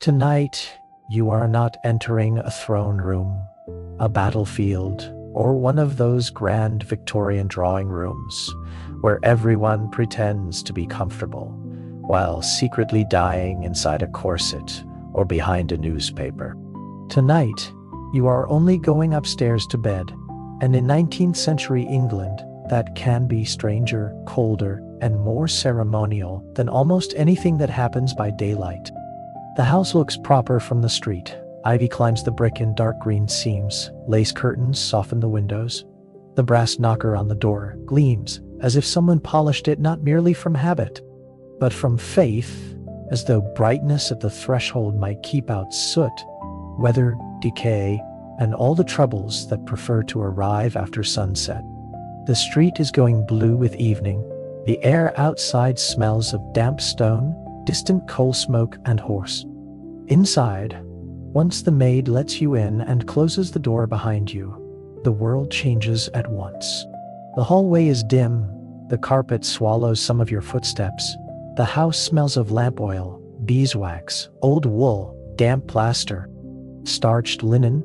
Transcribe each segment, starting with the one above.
Tonight, you are not entering a throne room, a battlefield, or one of those grand Victorian drawing rooms where everyone pretends to be comfortable while secretly dying inside a corset or behind a newspaper. Tonight, you are only going upstairs to bed, and in 19th century England, that can be stranger, colder, and more ceremonial than almost anything that happens by daylight. The house looks proper from the street. Ivy climbs the brick in dark green seams. Lace curtains soften the windows. The brass knocker on the door gleams as if someone polished it not merely from habit, but from faith, as though brightness at the threshold might keep out soot, weather, decay, and all the troubles that prefer to arrive after sunset. The street is going blue with evening. The air outside smells of damp stone, distant coal smoke, and horse. Inside, once the maid lets you in and closes the door behind you, the world changes at once. The hallway is dim. The carpet swallows some of your footsteps. The house smells of lamp oil, beeswax, old wool, damp plaster, starched linen,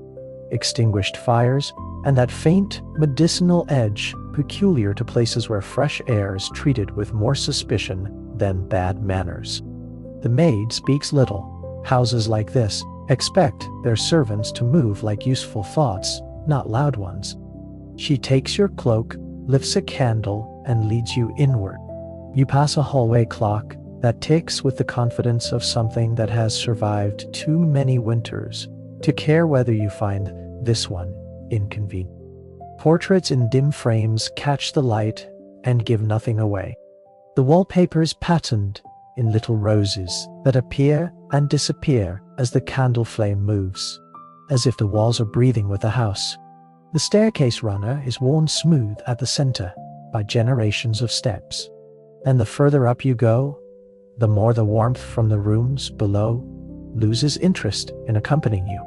extinguished fires, and that faint, medicinal edge peculiar to places where fresh air is treated with more suspicion than bad manners. The maid speaks little. Houses like this expect their servants to move like useful thoughts, not loud ones. She takes your cloak, lifts a candle, and leads you inward. You pass a hallway clock that ticks with the confidence of something that has survived too many winters to care whether you find this one inconvenient. Portraits in dim frames catch the light and give nothing away. The wallpaper is patterned in little roses that appear and disappear as the candle flame moves, as if the walls are breathing with the house. The staircase runner is worn smooth at the center by generations of steps, and the further up you go, the more the warmth from the rooms below loses interest in accompanying you.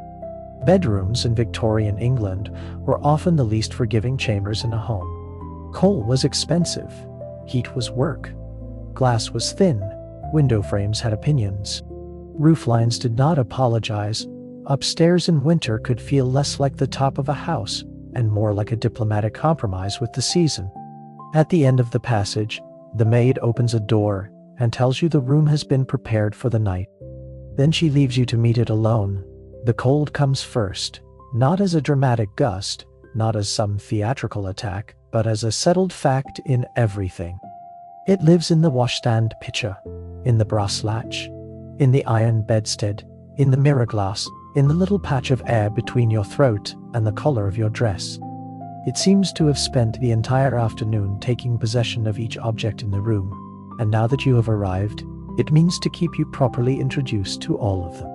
Bedrooms in Victorian England were often the least forgiving chambers in a home. Coal was expensive, heat was work, glass was thin, window frames had opinions. Roof lines did not apologize. Upstairs in winter could feel less like the top of a house and more like a diplomatic compromise with the season. At the end of the passage, the maid opens a door and tells you the room has been prepared for the night. Then she leaves you to meet it alone. The cold comes first, not as a dramatic gust, not as some theatrical attack, but as a settled fact in everything. It lives in the washstand pitcher, in the brass latch, in the iron bedstead, in the mirror glass, in the little patch of air between your throat and the collar of your dress. It seems to have spent the entire afternoon taking possession of each object in the room, and now that you have arrived, it means to keep you properly introduced to all of them.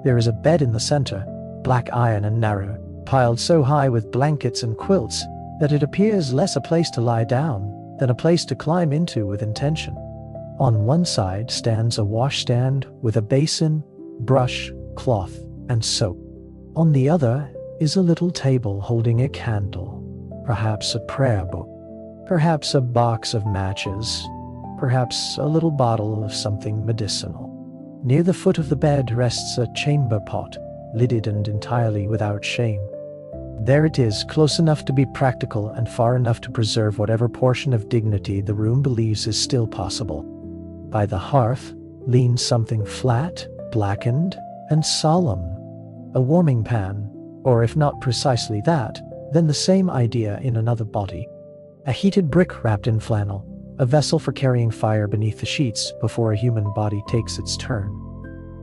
There is a bed in the center, black iron and narrow, piled so high with blankets and quilts that it appears less a place to lie down than a place to climb into with intention. On one side stands a washstand with a basin, brush, cloth, and soap. On the other is a little table holding a candle, perhaps a prayer book, perhaps a box of matches, perhaps a little bottle of something medicinal. Near the foot of the bed rests a chamber pot, lidded and entirely without shame. There it is, close enough to be practical and far enough to preserve whatever portion of dignity the room believes is still possible. By the hearth leans something flat, blackened, and solemn. A warming pan, or if not precisely that, then the same idea in another body. A heated brick wrapped in flannel, a vessel for carrying fire beneath the sheets before a human body takes its turn.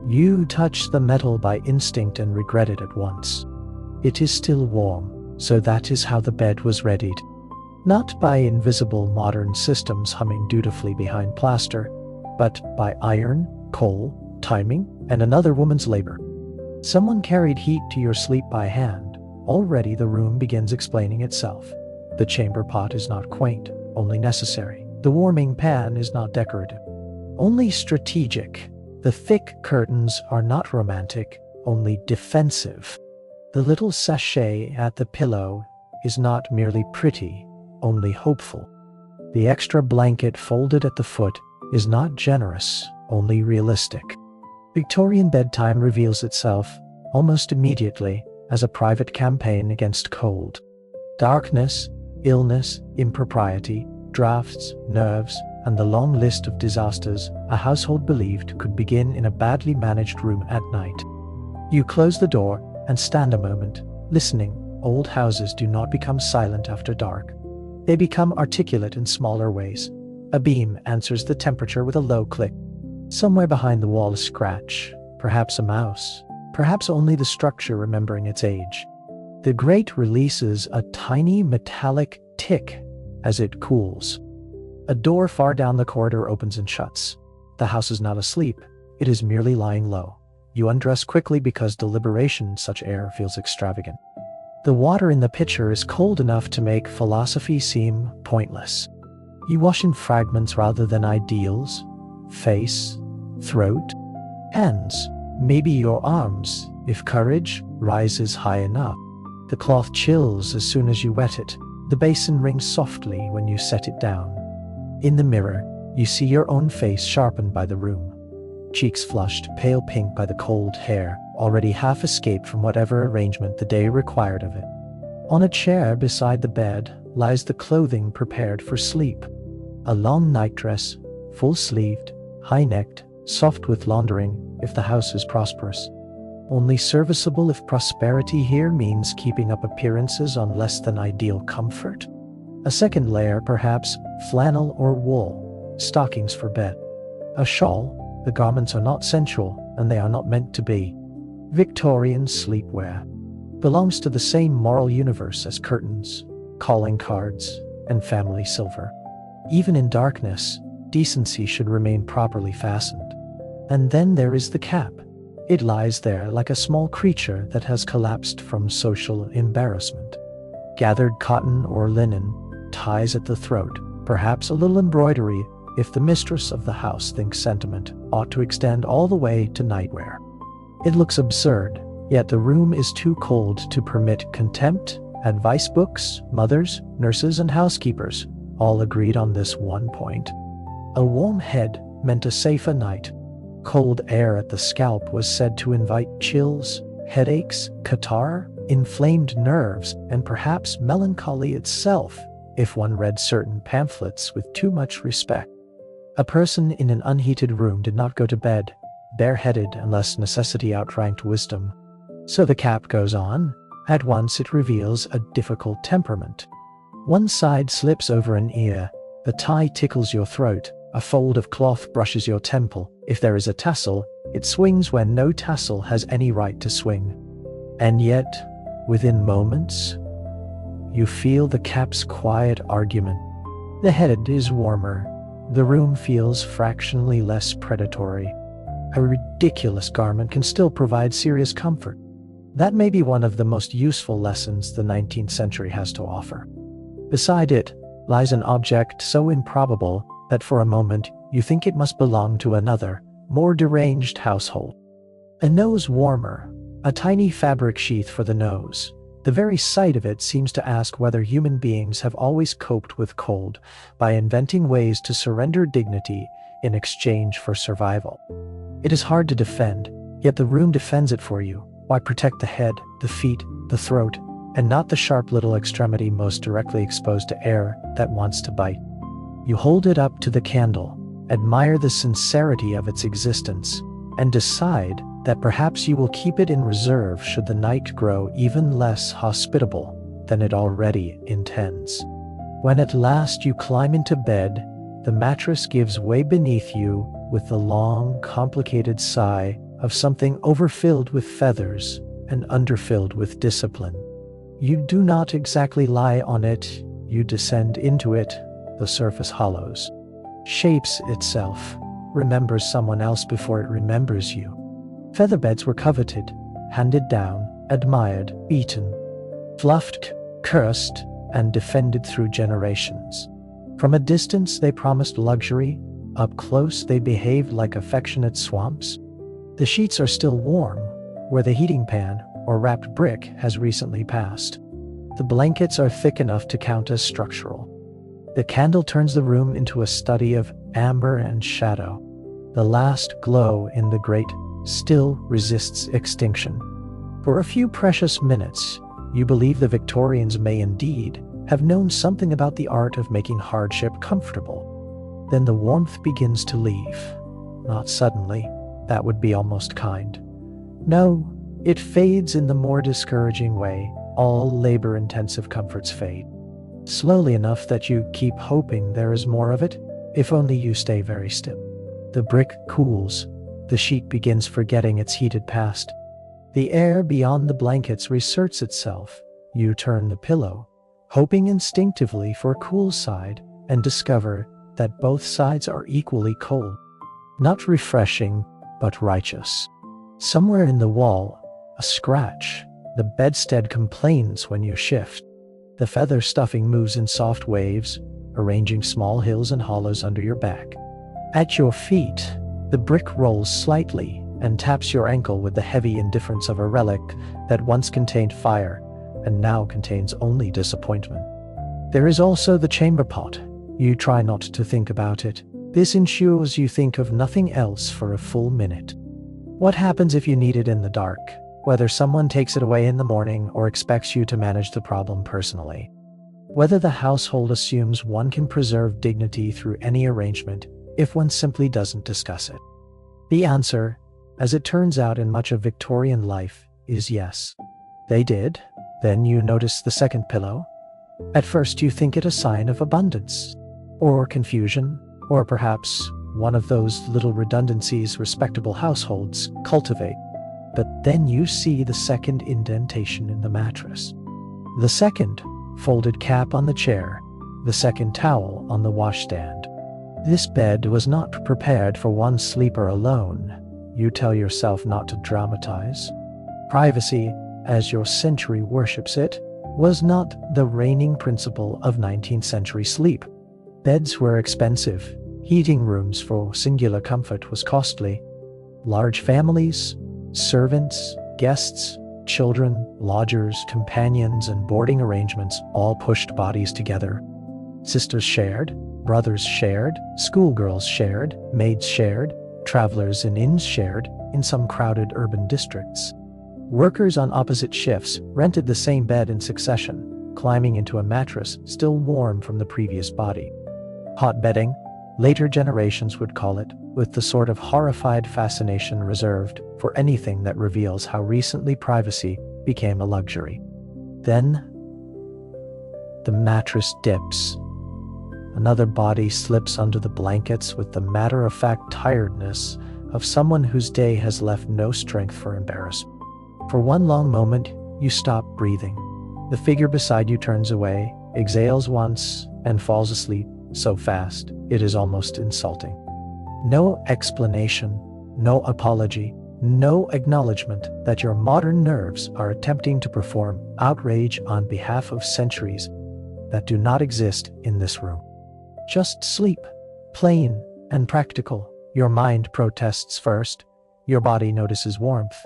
You touch the metal by instinct and regret it at once. It is still warm, so that is how the bed was readied. Not by invisible modern systems humming dutifully behind plaster, but by iron, coal, timing, and another woman's labor. Someone carried heat to your sleep by hand. Already the room begins explaining itself. The chamber pot is not quaint, only necessary. The warming pan is not decorative, only strategic. The thick curtains are not romantic, only defensive. The little sachet at the pillow is not merely pretty, only hopeful. The extra blanket folded at the foot is not generous, only realistic. Victorian bedtime reveals itself, almost immediately, as a private campaign against cold. Darkness, illness, impropriety, drafts, nerves, and the long list of disasters a household believed could begin in a badly managed room at night. You close the door and stand a moment, listening. Old houses do not become silent after dark. They become articulate in smaller ways. A beam answers the temperature with a low click. Somewhere behind the wall a scratch, perhaps a mouse, perhaps only the structure remembering its age. The grate releases a tiny metallic tick as it cools. A door far down the corridor opens and shuts. The house is not asleep, it is merely lying low. You undress quickly because deliberation in such air feels extravagant. The water in the pitcher is cold enough to make philosophy seem pointless. You wash in fragments rather than ideals. Face, throat, hands, maybe your arms, if courage rises high enough. The cloth chills as soon as you wet it. The basin rings softly when you set it down. In the mirror, you see your own face sharpened by the room. Cheeks flushed pale pink by the cold hair, already half escaped from whatever arrangement the day required of it. On a chair beside the bed lies the clothing prepared for sleep. A long nightdress, full-sleeved, high-necked, soft with laundering if the house is prosperous. Only serviceable if prosperity here means keeping up appearances on less than ideal comfort. A second layer, perhaps flannel or wool, stockings for bed. A shawl. The garments are not sensual, and they are not meant to be. Victorian sleepwear belongs to the same moral universe as curtains, calling cards, and family silver. Even in darkness, decency should remain properly fastened. And then there is the cap. It lies there like a small creature that has collapsed from social embarrassment. Gathered cotton or linen, ties at the throat, perhaps a little embroidery if the mistress of the house thinks sentiment ought to extend all the way to nightwear. It looks absurd, yet the room is too cold to permit contempt. Advice books, mothers, nurses, and housekeepers all agreed on this one point. A warm head meant a safer night. Cold air at the scalp was said to invite chills, headaches, catarrh, inflamed nerves, and perhaps melancholy itself, if one read certain pamphlets with too much respect. A person in an unheated room did not go to bed bareheaded unless necessity outranked wisdom. So the cap goes on. At once it reveals a difficult temperament. One side slips over an ear, the tie tickles your throat, a fold of cloth brushes your temple. If there is a tassel, it swings when no tassel has any right to swing. And yet, within moments, you feel the cap's quiet argument. The head is warmer. The room feels fractionally less predatory. A ridiculous garment can still provide serious comfort. That may be one of the most useful lessons the 19th century has to offer. Beside it lies an object so improbable that for a moment you think it must belong to another, more deranged household. A nose warmer, a tiny fabric sheath for the nose. The very sight of it seems to ask whether human beings have always coped with cold by inventing ways to surrender dignity in exchange for survival. It is hard to defend, yet the room defends it for you. Why protect the head, the feet, the throat, and not the sharp little extremity most directly exposed to air that wants to bite? You hold it up to the candle, admire the sincerity of its existence, and decide that perhaps you will keep it in reserve should the night grow even less hospitable than it already intends. When at last you climb into bed, the mattress gives way beneath you with the long, complicated sigh of something overfilled with feathers and underfilled with discipline. You do not exactly lie on it, you descend into it. The surface hollows, shapes itself, remembers someone else before it remembers you. Featherbeds were coveted, handed down, admired, beaten, fluffed, cursed, and defended through generations. From a distance they promised luxury, up close they behaved like affectionate swamps. The sheets are still warm, where the heating pan or wrapped brick has recently passed. The blankets are thick enough to count as structural. The candle turns the room into a study of amber and shadow. The last glow in the grate still resists extinction. For a few precious minutes, you believe the Victorians may indeed have known something about the art of making hardship comfortable. Then the warmth begins to leave. Not suddenly, that would be almost kind. No, it fades in the more discouraging way all labor-intensive comforts fade. Slowly enough that you keep hoping there is more of it, if only you stay very still. The brick cools. The sheet begins forgetting its heated past. The air beyond the blankets reasserts itself. You turn the pillow, hoping instinctively for a cool side, and discover that both sides are equally cold. Not refreshing, but righteous. Somewhere in the wall, a scratch. The bedstead complains when you shift. The feather stuffing moves in soft waves, arranging small hills and hollows under your back. At your feet, the brick rolls slightly and taps your ankle with the heavy indifference of a relic that once contained fire and now contains only disappointment. There is also the chamber pot. You try not to think about it. This ensures you think of nothing else for a full minute. What happens if you need it in the dark? Whether someone takes it away in the morning or expects you to manage the problem personally. Whether the household assumes one can preserve dignity through any arrangement if one simply doesn't discuss it. The answer, as it turns out in much of Victorian life, is yes. They did. Then you notice the second pillow. At first you think it a sign of abundance, or confusion, or perhaps one of those little redundancies respectable households cultivate. But then you see the second indentation in the mattress. The second folded cap on the chair. The second towel on the washstand. This bed was not prepared for one sleeper alone. You tell yourself not to dramatize. Privacy, as your century worships it, was not the reigning principle of 19th century sleep. Beds were expensive. Heating rooms for singular comfort was costly. Large families, servants, guests, children, lodgers, companions, and boarding arrangements all pushed bodies together. Sisters shared, brothers shared, schoolgirls shared, maids shared, travelers in inns shared in some crowded urban districts. Workers on opposite shifts rented the same bed in succession, climbing into a mattress still warm from the previous body. Hot bedding, later generations would call it, with the sort of horrified fascination reserved for anything that reveals how recently privacy became a luxury. Then, the mattress dips. Another body slips under the blankets with the matter-of-fact tiredness of someone whose day has left no strength for embarrassment. For one long moment, you stop breathing. The figure beside you turns away, exhales once, and falls asleep so fast it is almost insulting. No explanation, no apology, no acknowledgement that your modern nerves are attempting to perform outrage on behalf of centuries that do not exist in this room. Just sleep, plain and practical. Your mind protests first, your body notices warmth.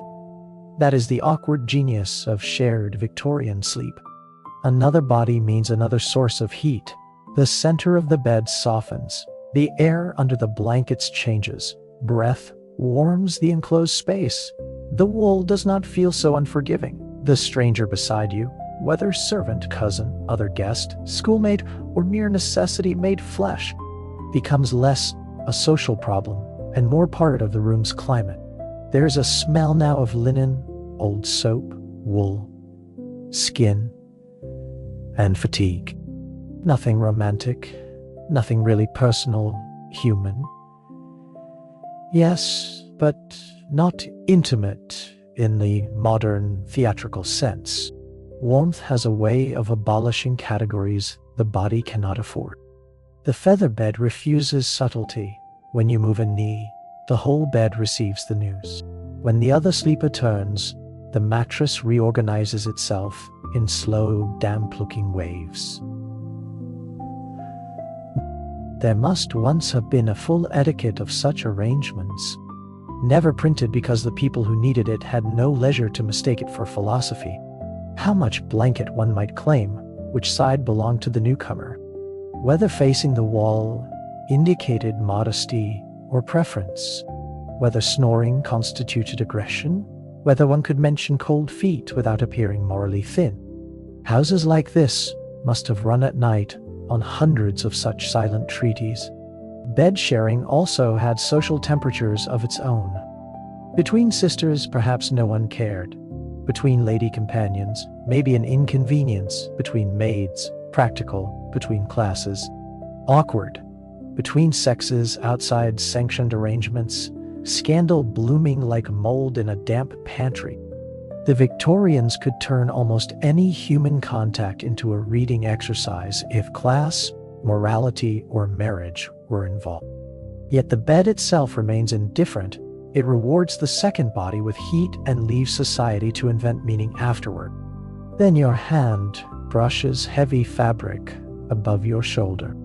That is the awkward genius of shared Victorian sleep. Another body means another source of heat. The center of the bed softens. The air under the blankets changes. Breath warms the enclosed space. The wool does not feel so unforgiving. The stranger beside you, whether servant, cousin, other guest, schoolmate, or mere necessity made flesh, becomes less a social problem and more part of the room's climate. There is a smell now of linen, old soap, wool, skin, and fatigue. Nothing romantic, nothing really personal, human. Yes, but not intimate in the modern theatrical sense. Warmth has a way of abolishing categories the body cannot afford. The feather bed refuses subtlety. When you move a knee, the whole bed receives the news. When the other sleeper turns, the mattress reorganizes itself in slow, damp-looking waves. There must once have been a full etiquette of such arrangements, never printed because the people who needed it had no leisure to mistake it for philosophy. How much blanket one might claim, which side belonged to the newcomer. Whether facing the wall indicated modesty or preference. whether snoring constituted aggression, whether one could mention cold feet without appearing morally thin. Houses like this must have run at night on hundreds of such silent treaties. Bed sharing also had social temperatures of its own. Between sisters, perhaps no one cared. Between lady companions, maybe an inconvenience. Between maids, practical. Between classes, awkward. Between sexes, outside sanctioned arrangements, scandal blooming like mold in a damp pantry. The Victorians could turn almost any human contact into a reading exercise if class, morality, or marriage were involved. Yet the bed itself remains indifferent. It rewards the second body with heat and leaves society to invent meaning afterward. Then your hand brushes heavy fabric above your shoulder.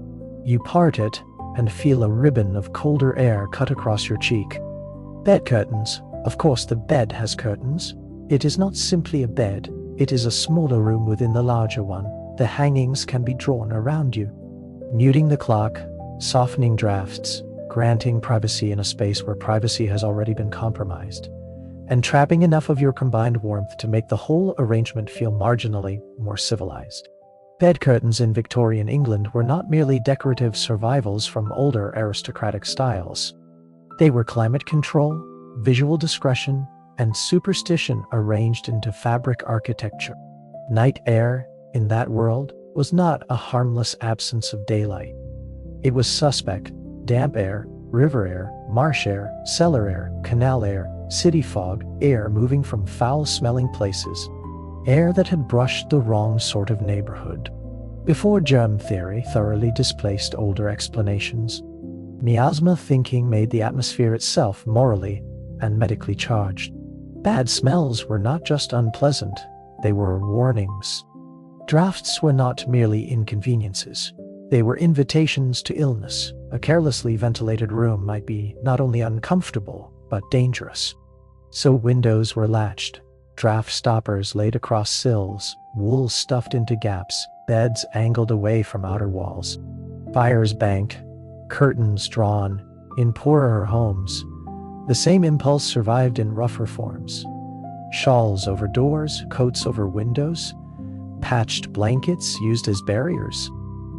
You part it and feel a ribbon of colder air cut across your cheek. Bed curtains. Of course, the bed has curtains. It is not simply a bed. It is a smaller room within the larger one. The hangings can be drawn around you, muting the clock, softening drafts, granting privacy in a space where privacy has already been compromised, and trapping enough of your combined warmth to make the whole arrangement feel marginally more civilized. Bed curtains in Victorian England were not merely decorative survivals from older aristocratic styles. They were climate control, visual discretion, and superstition arranged into fabric architecture. Night air, in that world, was not a harmless absence of daylight. It was suspect. Damp air, river air, marsh air, cellar air, canal air, city fog, air moving from foul-smelling places, air that had brushed the wrong sort of neighborhood. Before germ theory thoroughly displaced older explanations, miasma thinking made the atmosphere itself morally and medically charged. Bad smells were not just unpleasant, they were warnings. Drafts were not merely inconveniences. They were invitations to illness. A carelessly ventilated room might be not only uncomfortable, but dangerous. So windows were latched, draft stoppers laid across sills, wool stuffed into gaps, beds angled away from outer walls, fires banked, curtains drawn. In poorer homes, the same impulse survived in rougher forms. Shawls over doors, coats over windows, patched blankets used as barriers.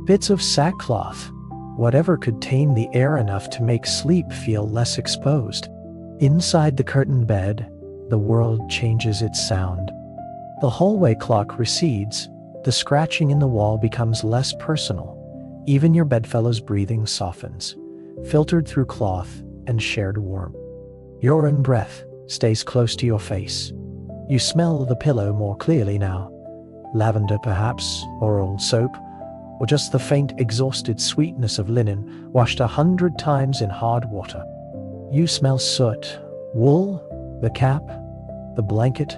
Bits of sackcloth, whatever could tame the air enough to make sleep feel less exposed. Inside the curtained bed, the world changes its sound. The hallway clock recedes, the scratching in the wall becomes less personal. Even your bedfellow's breathing softens, filtered through cloth and shared warmth. Your own breath stays close to your face. You smell the pillow more clearly now. Lavender perhaps, or old soap, or just the faint exhausted sweetness of linen washed 100 times in hard water. You smell soot, wool, the cap, the blanket,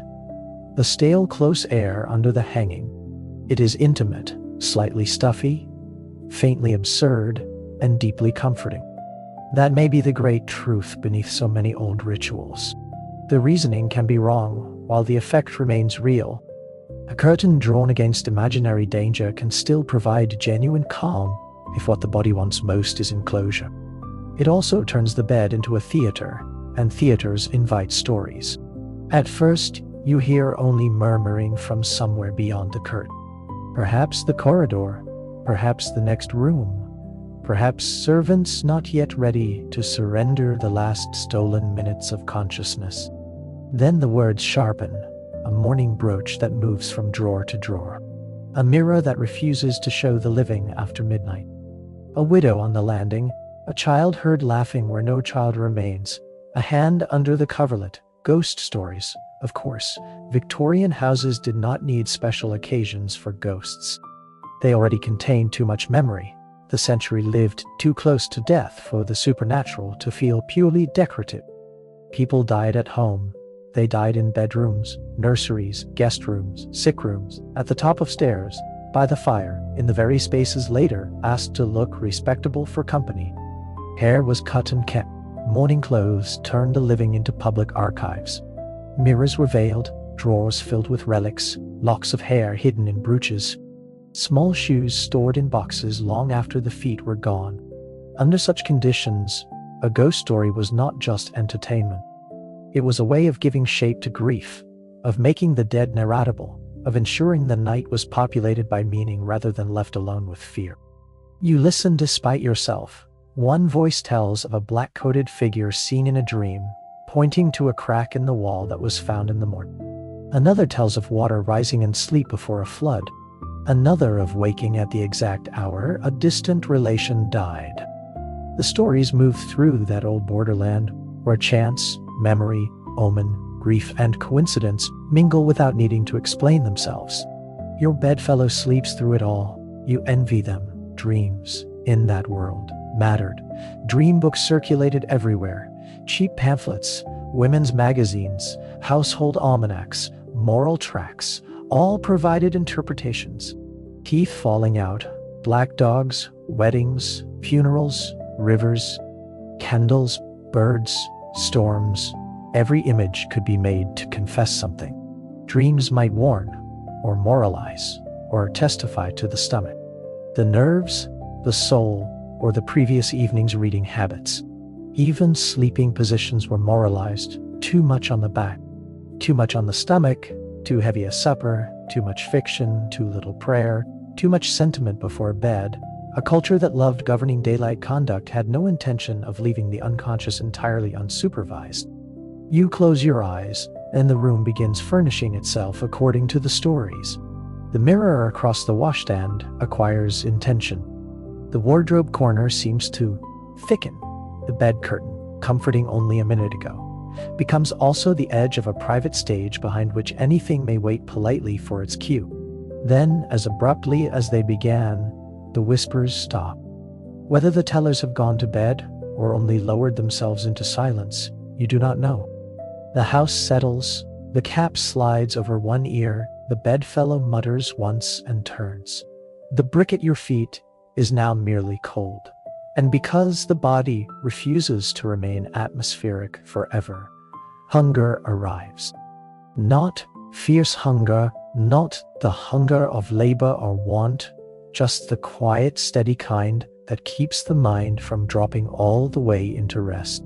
the stale close air under the hanging. It is intimate, slightly stuffy, faintly absurd, and deeply comforting. That may be the great truth beneath so many old rituals. The reasoning can be wrong, while the effect remains real. A curtain drawn against imaginary danger can still provide genuine calm if what the body wants most is enclosure. It also turns the bed into a theater, and theaters invite stories. At first, you hear only murmuring from somewhere beyond the curtain. Perhaps the corridor, perhaps the next room, perhaps servants not yet ready to surrender the last stolen minutes of consciousness. Then the words sharpen, a morning brooch that moves from drawer to drawer, a mirror that refuses to show the living after midnight, a widow on the landing, a child heard laughing where no child remains, a hand under the coverlet, ghost stories. Of course, Victorian houses did not need special occasions for ghosts. They already contained too much memory. The century lived too close to death for the supernatural to feel purely decorative. People died at home. They died in bedrooms, nurseries, guest rooms, sick rooms, at the top of stairs, by the fire, in the very spaces later asked to look respectable for company. Hair was cut and kept. Mourning clothes turned the living into public archives. Mirrors were veiled, drawers filled with relics, locks of hair hidden in brooches, small shoes stored in boxes long after the feet were gone. Under such conditions, A ghost story was not just entertainment. It was a way of giving shape to grief, of making the dead narratable, of ensuring the night was populated by meaning rather than left alone with fear. You listen despite yourself. One voice tells of a black-coated figure seen in a dream, pointing to a crack in the wall that was found in the morning. Another tells of water rising in sleep before a flood. Another of waking at the exact hour a distant relation died. The stories move through that old borderland where chance, memory, omen, grief, and coincidence mingle without needing to explain themselves. Your bedfellow sleeps through it all. You envy them. Dreams, in that world, mattered. Dream books circulated everywhere. Cheap pamphlets, women's magazines, household almanacs, moral tracts, all provided interpretations. Teeth falling out, black dogs, weddings, funerals, rivers, candles, birds, storms. Every image could be made to confess something. Dreams might warn, or moralize, or testify to the stomach, the nerves, the soul, or the previous evening's reading habits. Even sleeping positions were moralized. Too much on the back, too much on the stomach, too heavy a supper, too much fiction, too little prayer, too much sentiment before bed. A culture that loved governing daylight conduct had no intention of leaving the unconscious entirely unsupervised. You close your eyes, and the room begins furnishing itself according to the stories. The mirror across the washstand acquires intention. The wardrobe corner seems to thicken. The bed curtain, comforting only a minute ago, becomes also the edge of a private stage behind which anything may wait politely for its cue. Then, as abruptly as they began, the whispers stop. Whether the tellers have gone to bed or only lowered themselves into silence, you do not know. The house settles, the cap slides over one ear, the bedfellow mutters once and turns. The brick at your feet is now merely cold. And because the body refuses to remain atmospheric forever, hunger arrives. Not fierce hunger, not the hunger of labor or want, just the quiet, steady kind that keeps the mind from dropping all the way into rest.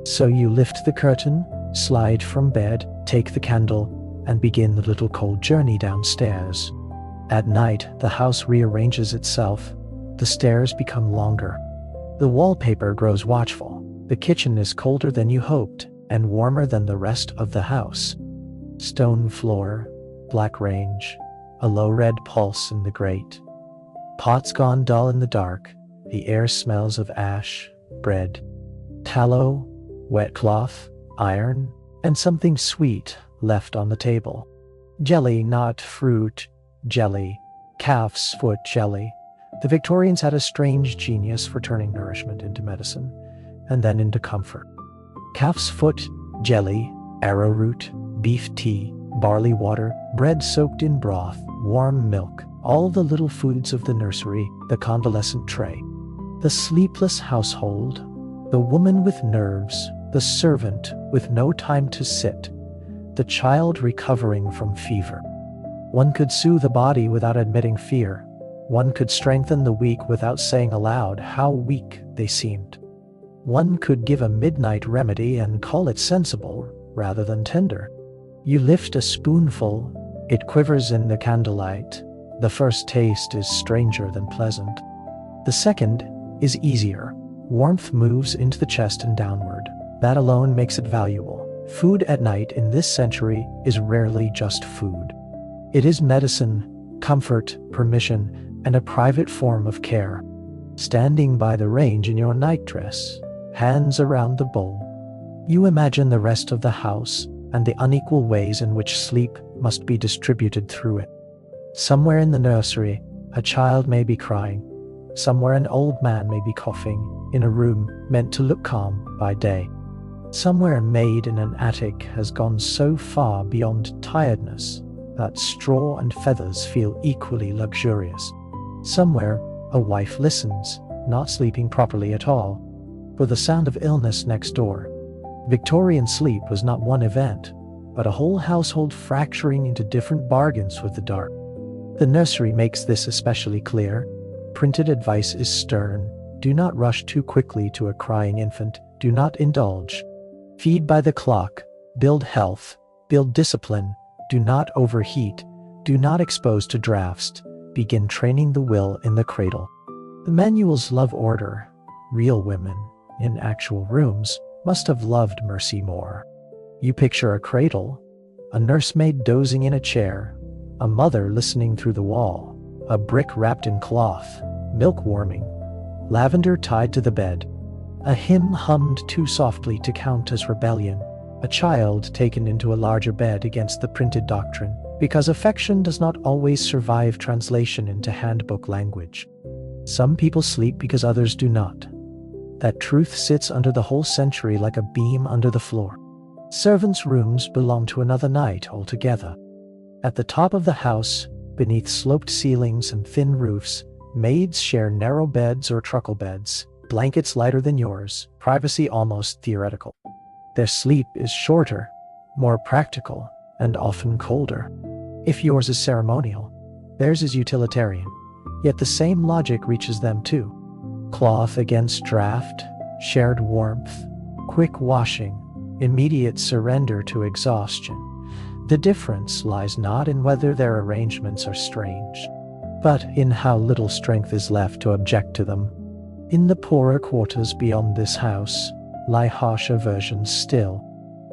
So you lift the curtain, slide from bed, take the candle, and begin the little cold journey downstairs. At night, the house rearranges itself. The stairs become longer. The wallpaper grows watchful. The kitchen is colder than you hoped and warmer than the rest of the house. Stone floor, black range, a low red pulse in the grate. Pots gone dull in the dark. The air smells of ash, bread, tallow, wet cloth, iron, and something sweet left on the table. Jelly, not fruit, jelly, calf's foot jelly. The Victorians had a strange genius for turning nourishment into medicine, and then into comfort. Calf's foot jelly, arrowroot, beef tea, barley water, bread soaked in broth, warm milk, all the little foods of the nursery, the convalescent tray. The sleepless household, the woman with nerves, the servant with no time to sit, the child recovering from fever. One could soothe a body without admitting fear. One could strengthen the weak without saying aloud how weak they seemed. One could give a midnight remedy and call it sensible rather than tender. You lift a spoonful, it quivers in the candlelight. The first taste is stranger than pleasant. The second is easier. Warmth moves into the chest and downward. That alone makes it valuable. Food at night in this century is rarely just food. It is medicine, comfort, permission, and a private form of care. Standing by the range in your nightdress, hands around the bowl, you imagine the rest of the house and the unequal ways in which sleep must be distributed through it. Somewhere in the nursery, a child may be crying. Somewhere an old man may be coughing in a room meant to look calm by day. Somewhere a maid in an attic has gone so far beyond tiredness that straw and feathers feel equally luxurious. Somewhere, a wife listens, not sleeping properly at all, for the sound of illness next door. Victorian sleep was not one event, but a whole household fracturing into different bargains with the dark. The nursery makes this especially clear. Printed advice is stern. Do not rush too quickly to a crying infant. do not indulge. Feed by the clock, build health, build discipline, do not overheat, do not expose to drafts, begin training the will in the cradle. The manuals love order. Real women, in actual rooms, must have loved mercy more. You picture a cradle, a nursemaid dozing in a chair, a mother listening through the wall, a brick wrapped in cloth, milk warming, lavender tied to the bed, a hymn hummed too softly to count as rebellion, a child taken into a larger bed against the printed doctrine, because affection does not always survive translation into handbook language. Some people sleep because others do not. That truth sits under the whole century like a beam under the floor. Servants' rooms belong to another night altogether. At the top of the house, beneath sloped ceilings and thin roofs, maids share narrow beds or truckle beds, blankets lighter than yours, privacy almost theoretical. Their sleep is shorter, more practical, and often colder. If yours is ceremonial, theirs is utilitarian, yet the same logic reaches them too. Cloth against draft, shared warmth, quick washing, immediate surrender to exhaustion. The difference lies not in whether their arrangements are strange, but in how little strength is left to object to them. In the poorer quarters beyond this house lie harsher versions still.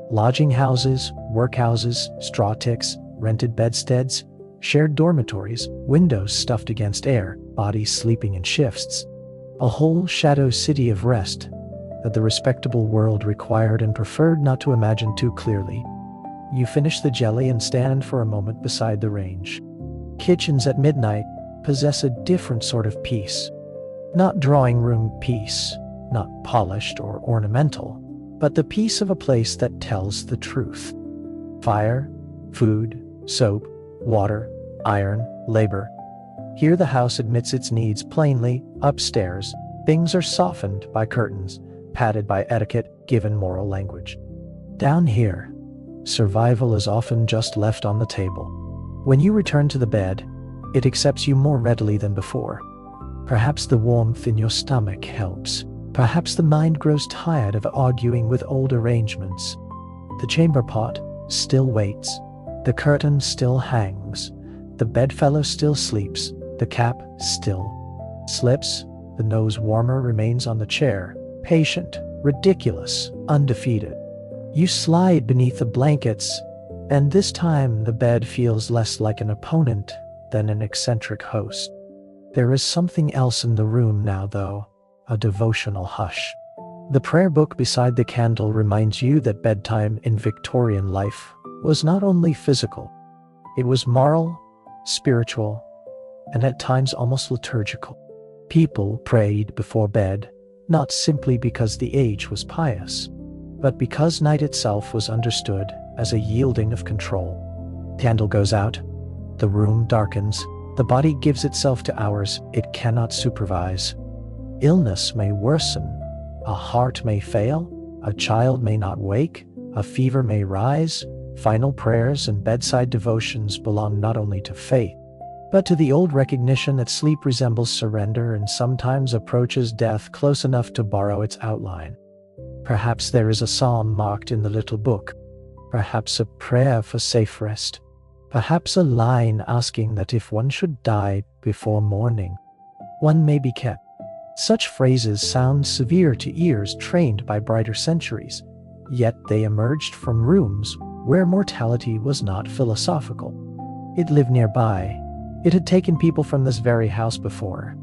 Lodging houses, workhouses, straw ticks, rented bedsteads, shared dormitories, windows stuffed against air, bodies sleeping in shifts. A whole shadow city of rest that the respectable world required and preferred not to imagine too clearly. You finish the jelly and stand for a moment beside the range. Kitchens at midnight possess a different sort of peace. Not drawing room peace, not polished or ornamental, but the peace of a place that tells the truth. Fire, food, soap, water, iron, labor. Here the house admits its needs plainly. Upstairs, things are softened by curtains, padded by etiquette, given moral language. Down here, survival is often just left on the table. When you return to the bed, it accepts you more readily than before. Perhaps the warmth in your stomach helps. Perhaps the mind grows tired of arguing with old arrangements. The chamber pot still waits. The curtain still hangs. The bedfellow still sleeps. The cap still slips. The nose warmer remains on the chair, patient, ridiculous, undefeated. You slide beneath the blankets, and this time the bed feels less like an opponent than an eccentric host. There is something else in the room now, though, a devotional hush. The prayer book beside the candle reminds you that bedtime in Victorian life was not only physical, it was moral, spiritual, and at times almost liturgical. People prayed before bed, not simply because the age was pious, but because night itself was understood as a yielding of control. Candle goes out, the room darkens, the body gives itself to hours it cannot supervise. Illness may worsen, a heart may fail, a child may not wake, a fever may rise. Final prayers and bedside devotions belong not only to faith, but to the old recognition that sleep resembles surrender and sometimes approaches death close enough to borrow its outline. Perhaps there is a psalm marked in the little book, perhaps a prayer for safe rest, perhaps a line asking that if one should die before morning, one may be kept. Such phrases sound severe to ears trained by brighter centuries, yet they emerged from rooms where mortality was not philosophical. It lived nearby. It had taken people from this very house before.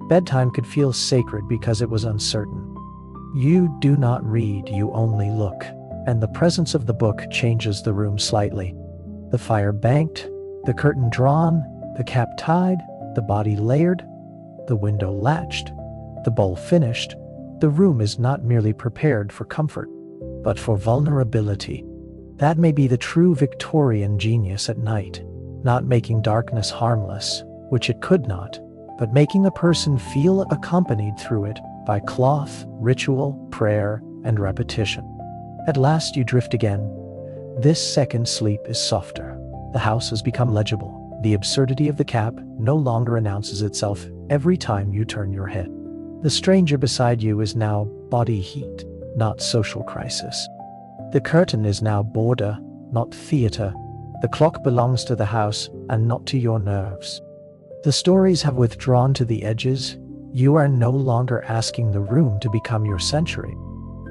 Bedtime could feel sacred because it was uncertain. You do not read, you only look, and the presence of the book changes the room slightly. The fire banked, the curtain drawn, the cap tied, the body layered, the window latched, the bowl finished. The room is not merely prepared for comfort, but for vulnerability. That may be the true Victorian genius at night, not making darkness harmless, which it could not, but making a person feel accompanied through it by cloth, ritual, prayer, and repetition. At last you drift again. This second sleep is softer. The house has become legible. The absurdity of the cap no longer announces itself every time you turn your head. The stranger beside you is now body heat, not social crisis. The curtain is now border, not theater. The clock belongs to the house and not to your nerves. The stories have withdrawn to the edges. You are no longer asking the room to become your sanctuary.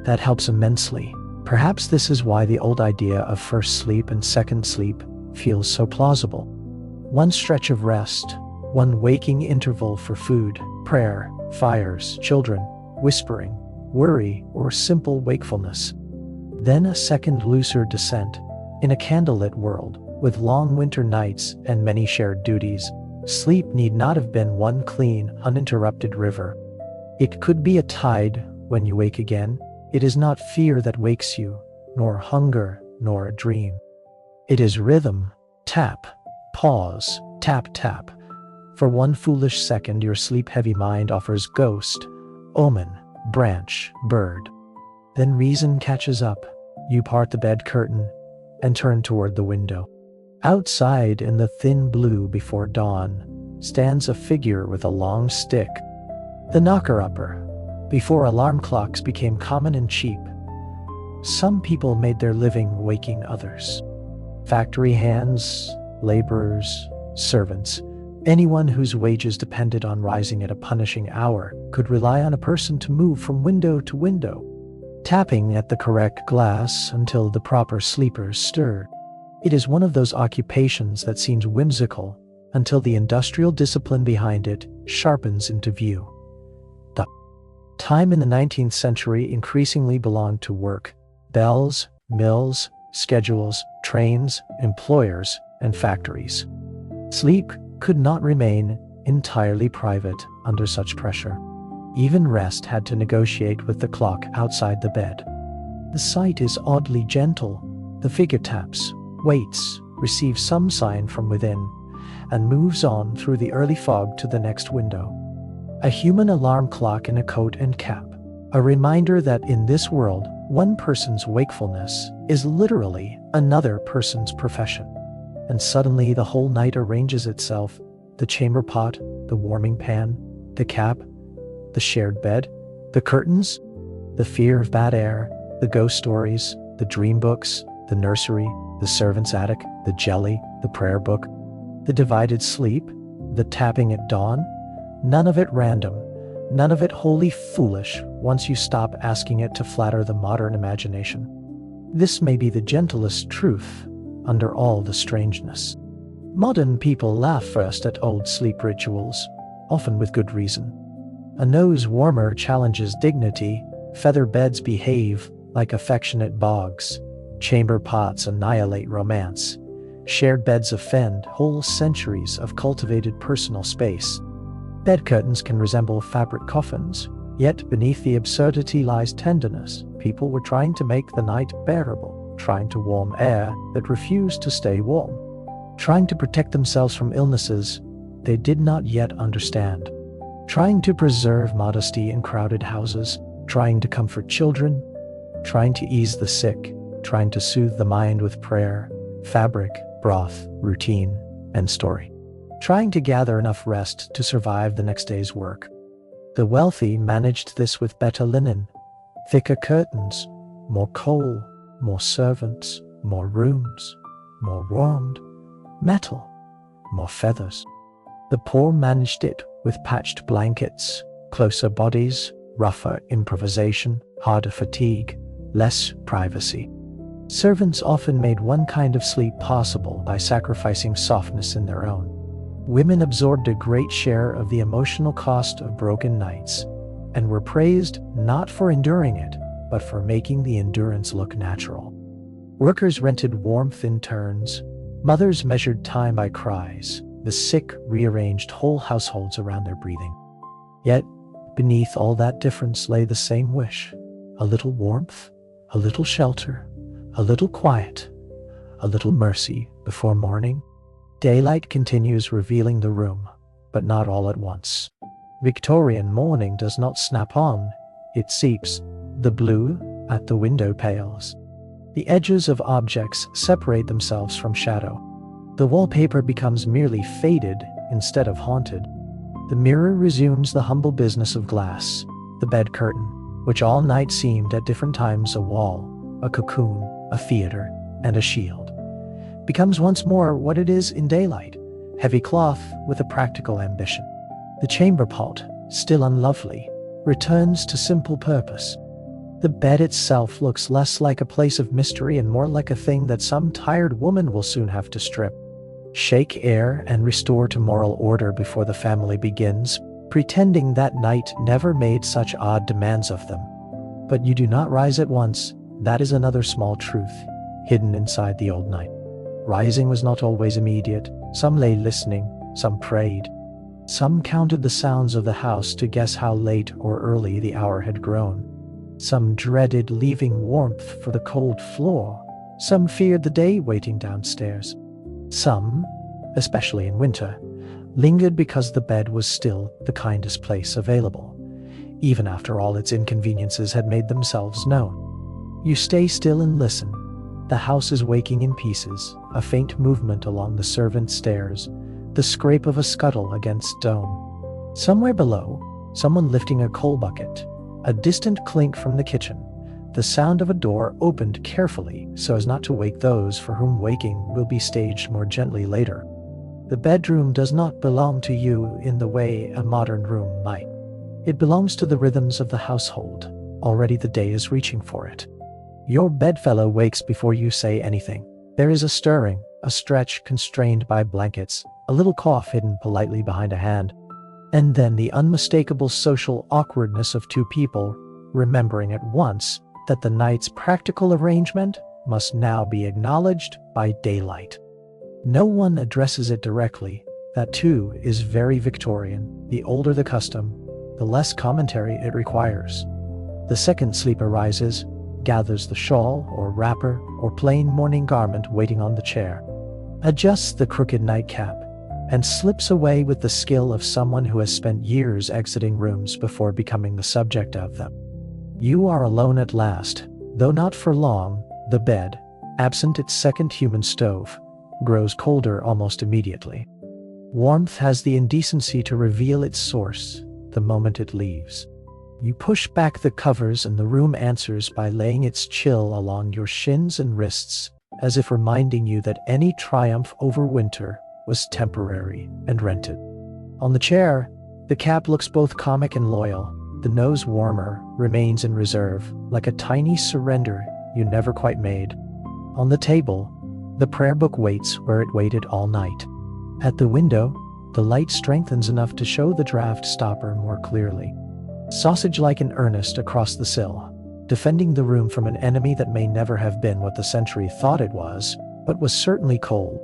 That helps immensely. Perhaps this is why the old idea of first sleep and second sleep feels so plausible. One stretch of rest, one waking interval for food, prayer, fires, children, whispering, worry, or simple wakefulness. Then a second looser descent. In a candlelit world, with long winter nights and many shared duties, sleep need not have been one clean, uninterrupted river. It could be a tide when you wake again. It is not fear that wakes you, nor hunger, nor a dream. It is rhythm. Tap, pause, tap, tap. For one foolish second, your sleep-heavy mind offers ghost, omen, branch, bird. Then reason catches up. You part the bed curtain and turn toward the window. Outside, in the thin blue before dawn, stands a figure with a long stick. The knocker-upper. Before alarm clocks became common and cheap, some people made their living waking others. Factory hands, laborers, servants, anyone whose wages depended on rising at a punishing hour could rely on a person to move from window to window, tapping at the correct glass until the proper sleepers stirred. It is one of those occupations that seems whimsical until the industrial discipline behind it sharpens into view. Time in the 19th century increasingly belonged to work. Bells, mills, schedules, trains, employers, and factories. Sleep could not remain entirely private under such pressure. Even rest had to negotiate with the clock outside the bed. The sight is oddly gentle. The figure taps, waits, receives some sign from within, and moves on through the early fog to the next window. A human alarm clock in a coat and cap. A reminder that in this world, one person's wakefulness is literally another person's profession. And suddenly the whole night arranges itself. The chamber pot, the warming pan, the cap, the shared bed, the curtains, the fear of bad air, the ghost stories, the dream books, the nursery, the servant's attic, the jelly, the prayer book, the divided sleep, the tapping at dawn. None of it random, none of it wholly foolish once you stop asking it to flatter the modern imagination. This may be the gentlest truth under all the strangeness. Modern people laugh first at old sleep rituals, often with good reason. A nose warmer challenges dignity, feather beds behave like affectionate bogs, chamber pots annihilate romance, shared beds offend whole centuries of cultivated personal space. Bed curtains can resemble fabric coffins, yet beneath the absurdity lies tenderness. People were trying to make the night bearable, trying to warm air that refused to stay warm, trying to protect themselves from illnesses they did not yet understand, trying to preserve modesty in crowded houses, trying to comfort children, trying to ease the sick, trying to soothe the mind with prayer, fabric, broth, routine, and story. Trying to gather enough rest to survive the next day's work. The wealthy managed this with better linen, thicker curtains, more coal, more servants, more rooms, more warmed, metal, more feathers. The poor managed it with patched blankets, closer bodies, rougher improvisation, harder fatigue, less privacy. Servants often made one kind of sleep possible by sacrificing softness in their own. Women absorbed a great share of the emotional cost of broken nights, and were praised not for enduring it, but for making the endurance look natural. Workers rented warmth in turns, mothers measured time by cries, the sick rearranged whole households around their breathing. Yet, beneath all that difference lay the same wish: a little warmth, a little shelter, a little quiet, a little mercy before morning. Daylight continues revealing the room, but not all at once. Victorian morning does not snap on, it seeps. The blue at the window pales. The edges of objects separate themselves from shadow. The wallpaper becomes merely faded instead of haunted. The mirror resumes the humble business of glass. The bed curtain, which all night seemed at different times a wall, a cocoon, a theater, and a shield, becomes once more what it is in daylight, heavy cloth with a practical ambition. The chamber pot, still unlovely, returns to simple purpose. The bed itself looks less like a place of mystery and more like a thing that some tired woman will soon have to strip, shake air, and restore to moral order before the family begins, pretending that night never made such odd demands of them. But you do not rise at once. That is another small truth, hidden inside the old night. Rising was not always immediate. Some lay listening, some prayed. Some counted the sounds of the house to guess how late or early the hour had grown. Some dreaded leaving warmth for the cold floor. Some feared the day waiting downstairs. Some, especially in winter, lingered because the bed was still the kindest place available, even after all its inconveniences had made themselves known. You stay still and listen. The house is waking in pieces, a faint movement along the servants' stairs, the scrape of a scuttle against stone. Somewhere below, someone lifting a coal bucket, a distant clink from the kitchen, the sound of a door opened carefully so as not to wake those for whom waking will be staged more gently later. The bedroom does not belong to you in the way a modern room might. It belongs to the rhythms of the household. Already the day is reaching for it. Your bedfellow wakes before you say anything. There is a stirring, a stretch constrained by blankets, a little cough hidden politely behind a hand, and then the unmistakable social awkwardness of two people remembering at once that the night's practical arrangement must now be acknowledged by daylight. No one addresses it directly. That too is very Victorian. The older the custom, the less commentary it requires. The second sleeper rises, gathers the shawl or wrapper or plain morning garment waiting on the chair, adjusts the crooked nightcap, and slips away with the skill of someone who has spent years exiting rooms before becoming the subject of them. You are alone at last, though not for long. The bed, absent its second human stove, grows colder almost immediately. Warmth has the indecency to reveal its source the moment it leaves. You push back the covers and the room answers by laying its chill along your shins and wrists, as if reminding you that any triumph over winter was temporary and rented. On the chair, the cap looks both comic and loyal. The nose warmer remains in reserve, like a tiny surrender you never quite made. On the table, the prayer book waits where it waited all night. At the window, the light strengthens enough to show the draft stopper more clearly. Sausage-like in earnest across the sill, defending the room from an enemy that may never have been what the century thought it was, but was certainly cold.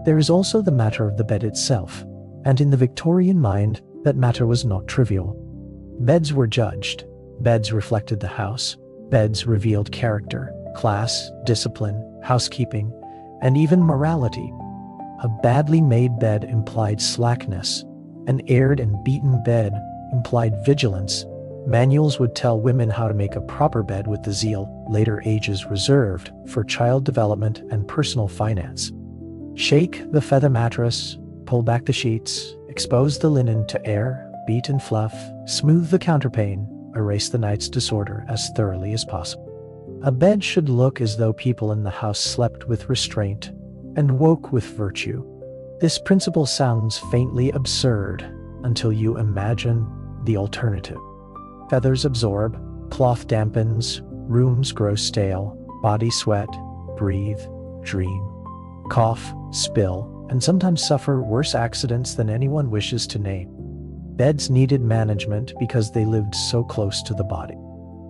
There is also the matter of the bed itself, and in the Victorian mind, that matter was not trivial. Beds were judged. Beds reflected the house. Beds revealed character, class, discipline, housekeeping, and even morality. A badly made bed implied slackness. An aired and beaten bed implied vigilance. Manuals would tell women how to make a proper bed with the zeal later ages reserved for child development and personal finance. Shake the feather mattress, pull back the sheets, expose the linen to air, beat and fluff, smooth the counterpane, erase the night's disorder as thoroughly as possible. A bed should look as though people in the house slept with restraint and woke with virtue. This principle sounds faintly absurd until you imagine the alternative. Feathers absorb, cloth dampens, rooms grow stale, body sweat, breathe, dream, cough, spill, and sometimes suffer worse accidents than anyone wishes to name. Beds needed management because they lived so close to the body.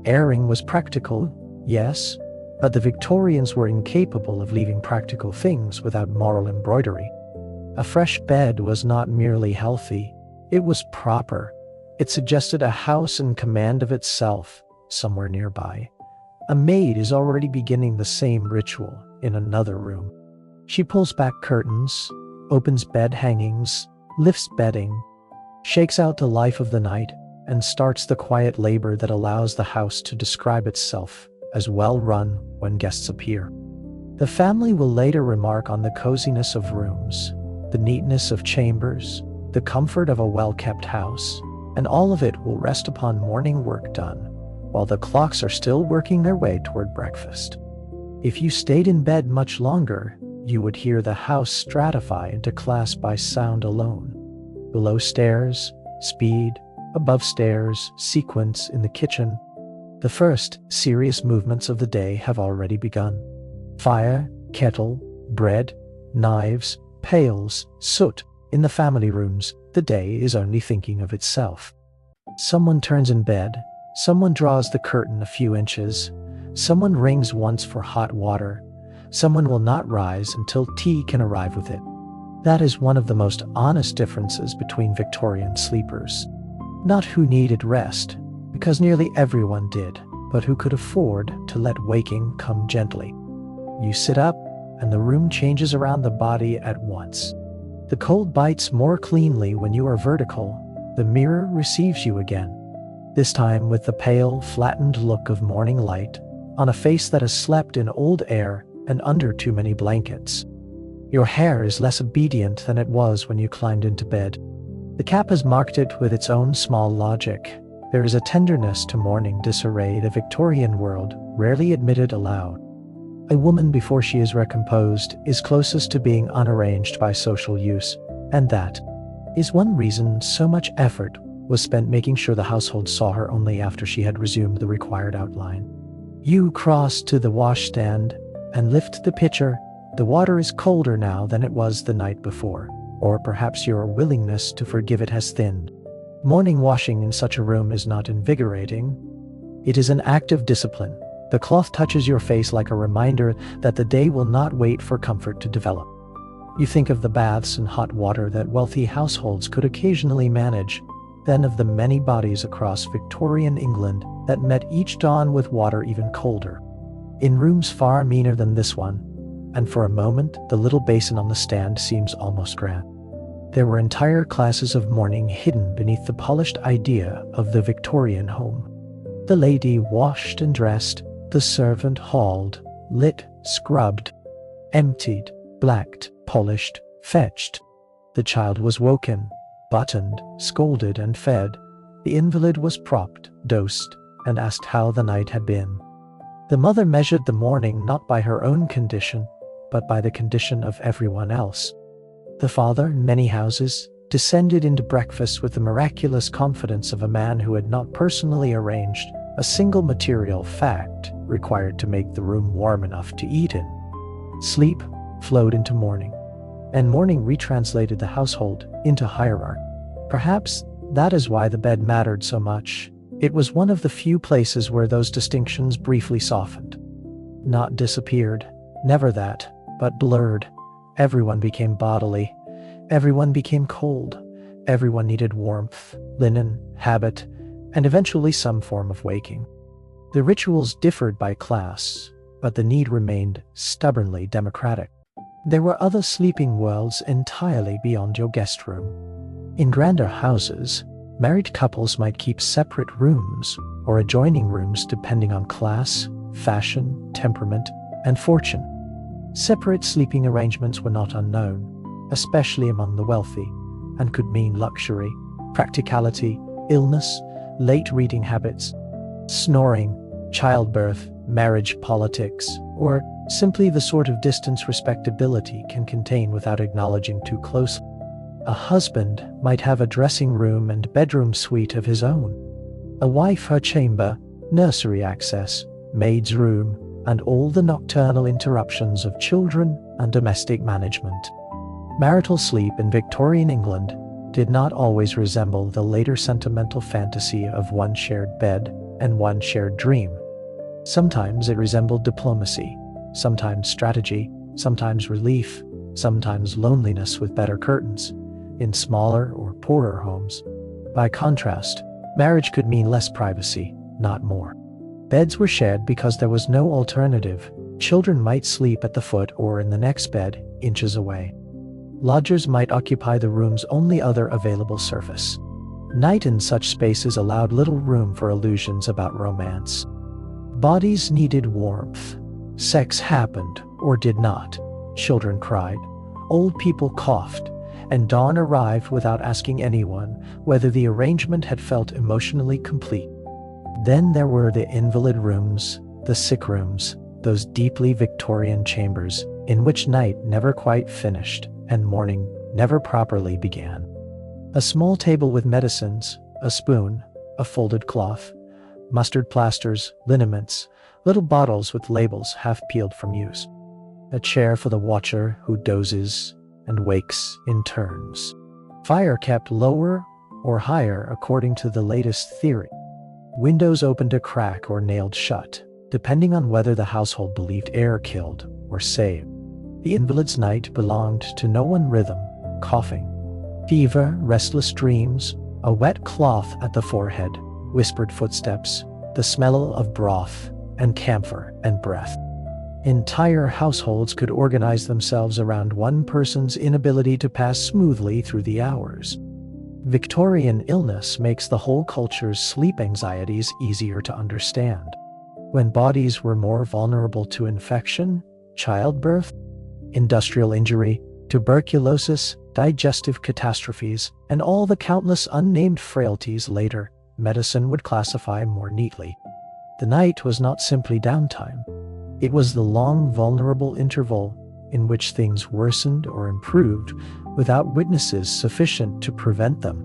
Airing was practical, yes, but the Victorians were incapable of leaving practical things without moral embroidery. A fresh bed was not merely healthy, it was proper. It suggested a house in command of itself, somewhere nearby. A maid is already beginning the same ritual in another room. She pulls back curtains, opens bed hangings, lifts bedding, shakes out the life of the night, and starts the quiet labor that allows the house to describe itself as well run when guests appear. The family will later remark on the coziness of rooms, the neatness of chambers, the comfort of a well-kept house, and all of it will rest upon morning work done, while the clocks are still working their way toward breakfast. If you stayed in bed much longer, you would hear the house stratify into class by sound alone. Below stairs, speed; above stairs, sequence in the kitchen. The first serious movements of the day have already begun. Fire, kettle, bread, knives, pails, soot. In the family rooms, the day is only thinking of itself. Someone turns in bed, someone draws the curtain a few inches, someone rings once for hot water, someone will not rise until tea can arrive with it. That is one of the most honest differences between Victorian sleepers. Not who needed rest, because nearly everyone did, but who could afford to let waking come gently. You sit up, and the room changes around the body at once. The cold bites more cleanly when you are vertical. The mirror receives you again, this time with the pale, flattened look of morning light on a face that has slept in old air and under too many blankets. Your hair is less obedient than it was when you climbed into bed. The cap has marked it with its own small logic. There is a tenderness to morning disarray the Victorian world rarely admitted aloud. A woman before she is recomposed is closest to being unarranged by social use, and that is one reason so much effort was spent making sure the household saw her only after she had resumed the required outline. You cross to the washstand and lift the pitcher. The water is colder now than it was the night before, or perhaps your willingness to forgive it has thinned. Morning washing in such a room is not invigorating. It is an act of discipline. The cloth touches your face like a reminder that the day will not wait for comfort to develop. You think of the baths and hot water that wealthy households could occasionally manage, then of the many bodies across Victorian England that met each dawn with water even colder. In rooms far meaner than this one, and for a moment the little basin on the stand seems almost grand. There were entire classes of mourning hidden beneath the polished idea of the Victorian home. The lady washed and dressed, the servant hauled, lit, scrubbed, emptied, blacked, polished, fetched. The child was woken, buttoned, scolded, and fed. The invalid was propped, dosed, and asked how the night had been. The mother measured the morning not by her own condition, but by the condition of everyone else. The father, in many houses, descended into breakfast with the miraculous confidence of a man who had not personally arranged a single material fact required to make the room warm enough to eat in. Sleep flowed into morning, and morning retranslated the household into hierarchy. Perhaps that is why the bed mattered so much. It was one of the few places where those distinctions briefly softened. Not disappeared, never that, but blurred. Everyone became bodily. Everyone became cold. Everyone needed warmth, linen, habit, and eventually some form of waking. The rituals differed by class, but the need remained stubbornly democratic. There were other sleeping worlds entirely beyond your guest room. In grander houses, married couples might keep separate rooms or adjoining rooms depending on class, fashion, temperament, and fortune. Separate sleeping arrangements were not unknown, especially among the wealthy, and could mean luxury, practicality, illness, late reading habits, snoring, childbirth, marriage politics, or simply the sort of distance respectability can contain without acknowledging too closely. A husband might have a dressing room and bedroom suite of his own. A wife her chamber, nursery access, maid's room, and all the nocturnal interruptions of children and domestic management. Marital sleep in Victorian England did not always resemble the later sentimental fantasy of one shared bed and one shared dream. Sometimes it resembled diplomacy, sometimes strategy, sometimes relief, sometimes loneliness with better curtains, in smaller or poorer homes. By contrast, marriage could mean less privacy, not more. Beds were shared because there was no alternative. Children might sleep at the foot or in the next bed, inches away. Lodgers might occupy the room's only other available surface. Night in such spaces allowed little room for illusions about romance. Bodies needed warmth. Sex happened, or did not. Children cried. Old people coughed. And dawn arrived without asking anyone whether the arrangement had felt emotionally complete. Then there were the invalid rooms, the sick rooms, those deeply Victorian chambers in which night never quite finished and morning never properly began. A small table with medicines, a spoon, a folded cloth, mustard plasters, liniments, little bottles with labels half peeled from use. A chair for the watcher who dozes and wakes in turns. Fire kept lower or higher according to the latest theory. Windows opened a crack or nailed shut, depending on whether the household believed air killed or saved. The invalid's night belonged to no one rhythm, coughing, fever, restless dreams, a wet cloth at the forehead, whispered footsteps, the smell of broth and camphor and breath. Entire households could organize themselves around one person's inability to pass smoothly through the hours. Victorian illness makes the whole culture's sleep anxieties easier to understand. When bodies were more vulnerable to infection, childbirth, industrial injury, tuberculosis, digestive catastrophes, and all the countless unnamed frailties later, medicine would classify more neatly. The night was not simply downtime. It was the long, vulnerable interval in which things worsened or improved without witnesses sufficient to prevent them.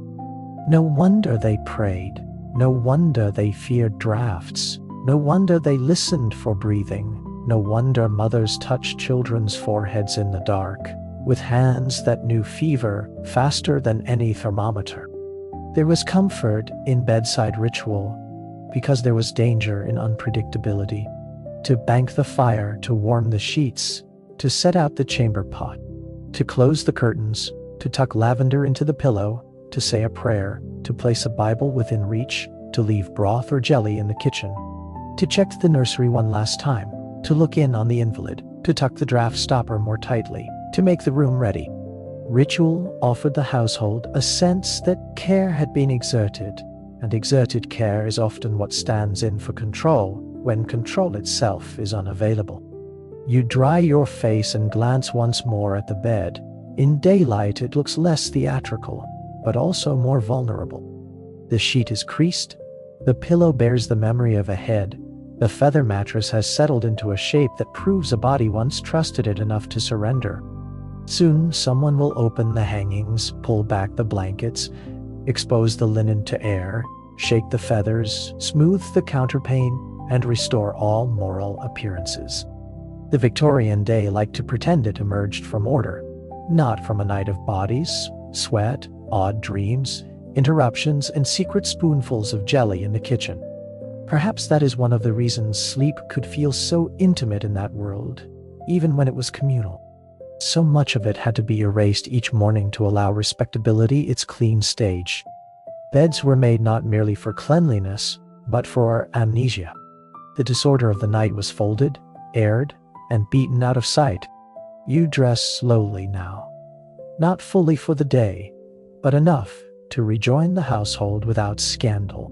No wonder they prayed. No wonder they feared drafts. No wonder they listened for breathing. No wonder mothers touched children's foreheads in the dark, with hands that knew fever faster than any thermometer. There was comfort in bedside ritual, because there was danger in unpredictability. To bank the fire, to warm the sheets, to set out the chamber pot, to close the curtains, to tuck lavender into the pillow, to say a prayer, to place a Bible within reach, to leave broth or jelly in the kitchen, to check the nursery one last time, to look in on the invalid, to tuck the draft stopper more tightly, to make the room ready. Ritual offered the household a sense that care had been exerted, and exerted care is often what stands in for control when control itself is unavailable. You dry your face and glance once more at the bed. In daylight it looks less theatrical, but also more vulnerable. The sheet is creased, the pillow bears the memory of a head, the feather mattress has settled into a shape that proves a body once trusted it enough to surrender. Soon someone will open the hangings, pull back the blankets, expose the linen to air, shake the feathers, smooth the counterpane, and restore all moral appearances. The Victorian day liked to pretend it emerged from order, not from a night of bodies, sweat, odd dreams, interruptions, and secret spoonfuls of jelly in the kitchen. Perhaps that is one of the reasons sleep could feel so intimate in that world, even when it was communal. So much of it had to be erased each morning to allow respectability its clean stage. Beds were made not merely for cleanliness, but for amnesia. The disorder of the night was folded, aired, and beaten out of sight. You dress slowly now, not fully for the day, but enough to rejoin the household without scandal.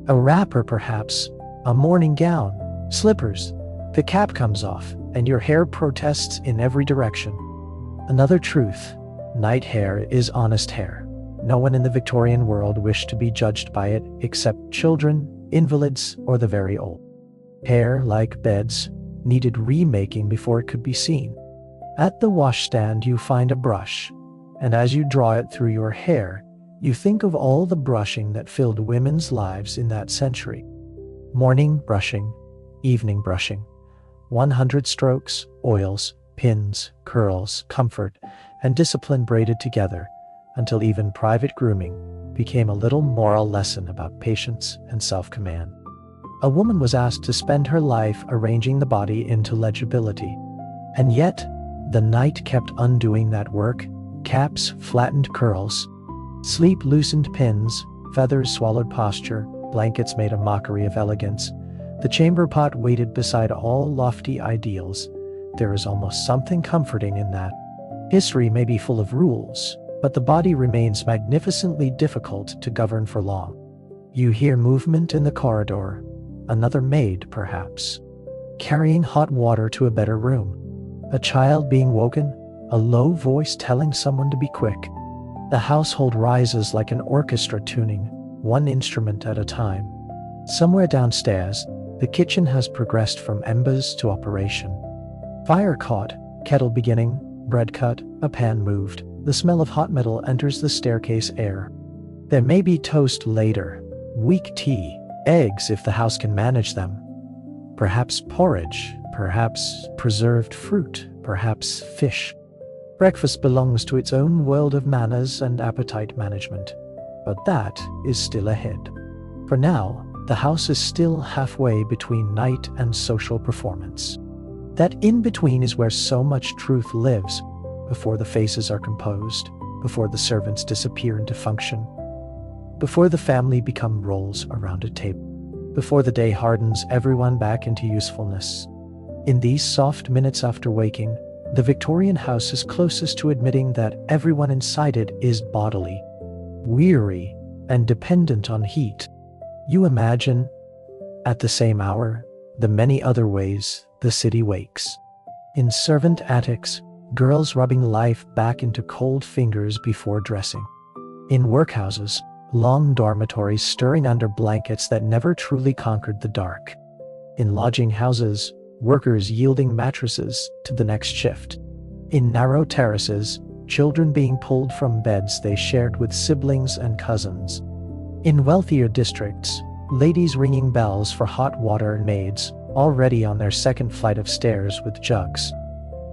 A wrapper perhaps, a morning gown, slippers, the cap comes off, and your hair protests in every direction. Another truth, night hair is honest hair. No one in the Victorian world wished to be judged by it except children, invalids, or the very old. Hair, like beds, needed remaking before it could be seen. At the washstand you find a brush, and as you draw it through your hair, you think of all the brushing that filled women's lives in that century. Morning brushing, evening brushing, 100 strokes, oils, pins, curls, comfort, and discipline braided together, until even private grooming became a little moral lesson about patience and self-command. A woman was asked to spend her life arranging the body into legibility, and yet the night kept undoing that work. Caps flattened curls, sleep loosened pins, feathers swallowed posture, blankets made a mockery of elegance. The chamber pot waited beside all lofty ideals. There is almost something comforting in that. History may be full of rules, but the body remains magnificently difficult to govern for long. You hear movement in the corridor, another maid perhaps, carrying hot water to a better room, a child being woken, a low voice telling someone to be quick. The household rises like an orchestra tuning, one instrument at a time. Somewhere downstairs, the kitchen has progressed from embers to operation. Fire caught, kettle beginning, bread cut, a pan moved. The smell of hot metal enters the staircase air. There may be toast later, weak tea, eggs if the house can manage them. Perhaps porridge, perhaps preserved fruit, perhaps fish. Breakfast belongs to its own world of manners and appetite management, but that is still ahead. For now, the house is still halfway between night and social performance. That in-between is where so much truth lives, before the faces are composed, before the servants disappear into function, before the family become roles around a table, before the day hardens everyone back into usefulness. In these soft minutes after waking, the Victorian house is closest to admitting that everyone inside it is bodily, weary, and dependent on heat. You imagine, at the same hour, the many other ways the city wakes. In servant attics, girls rubbing life back into cold fingers before dressing. In workhouses, long dormitories stirring under blankets that never truly conquered the dark. In lodging houses, workers yielding mattresses to the next shift. In narrow terraces, children being pulled from beds they shared with siblings and cousins. In wealthier districts, ladies ringing bells for hot water and maids, already on their second flight of stairs with jugs.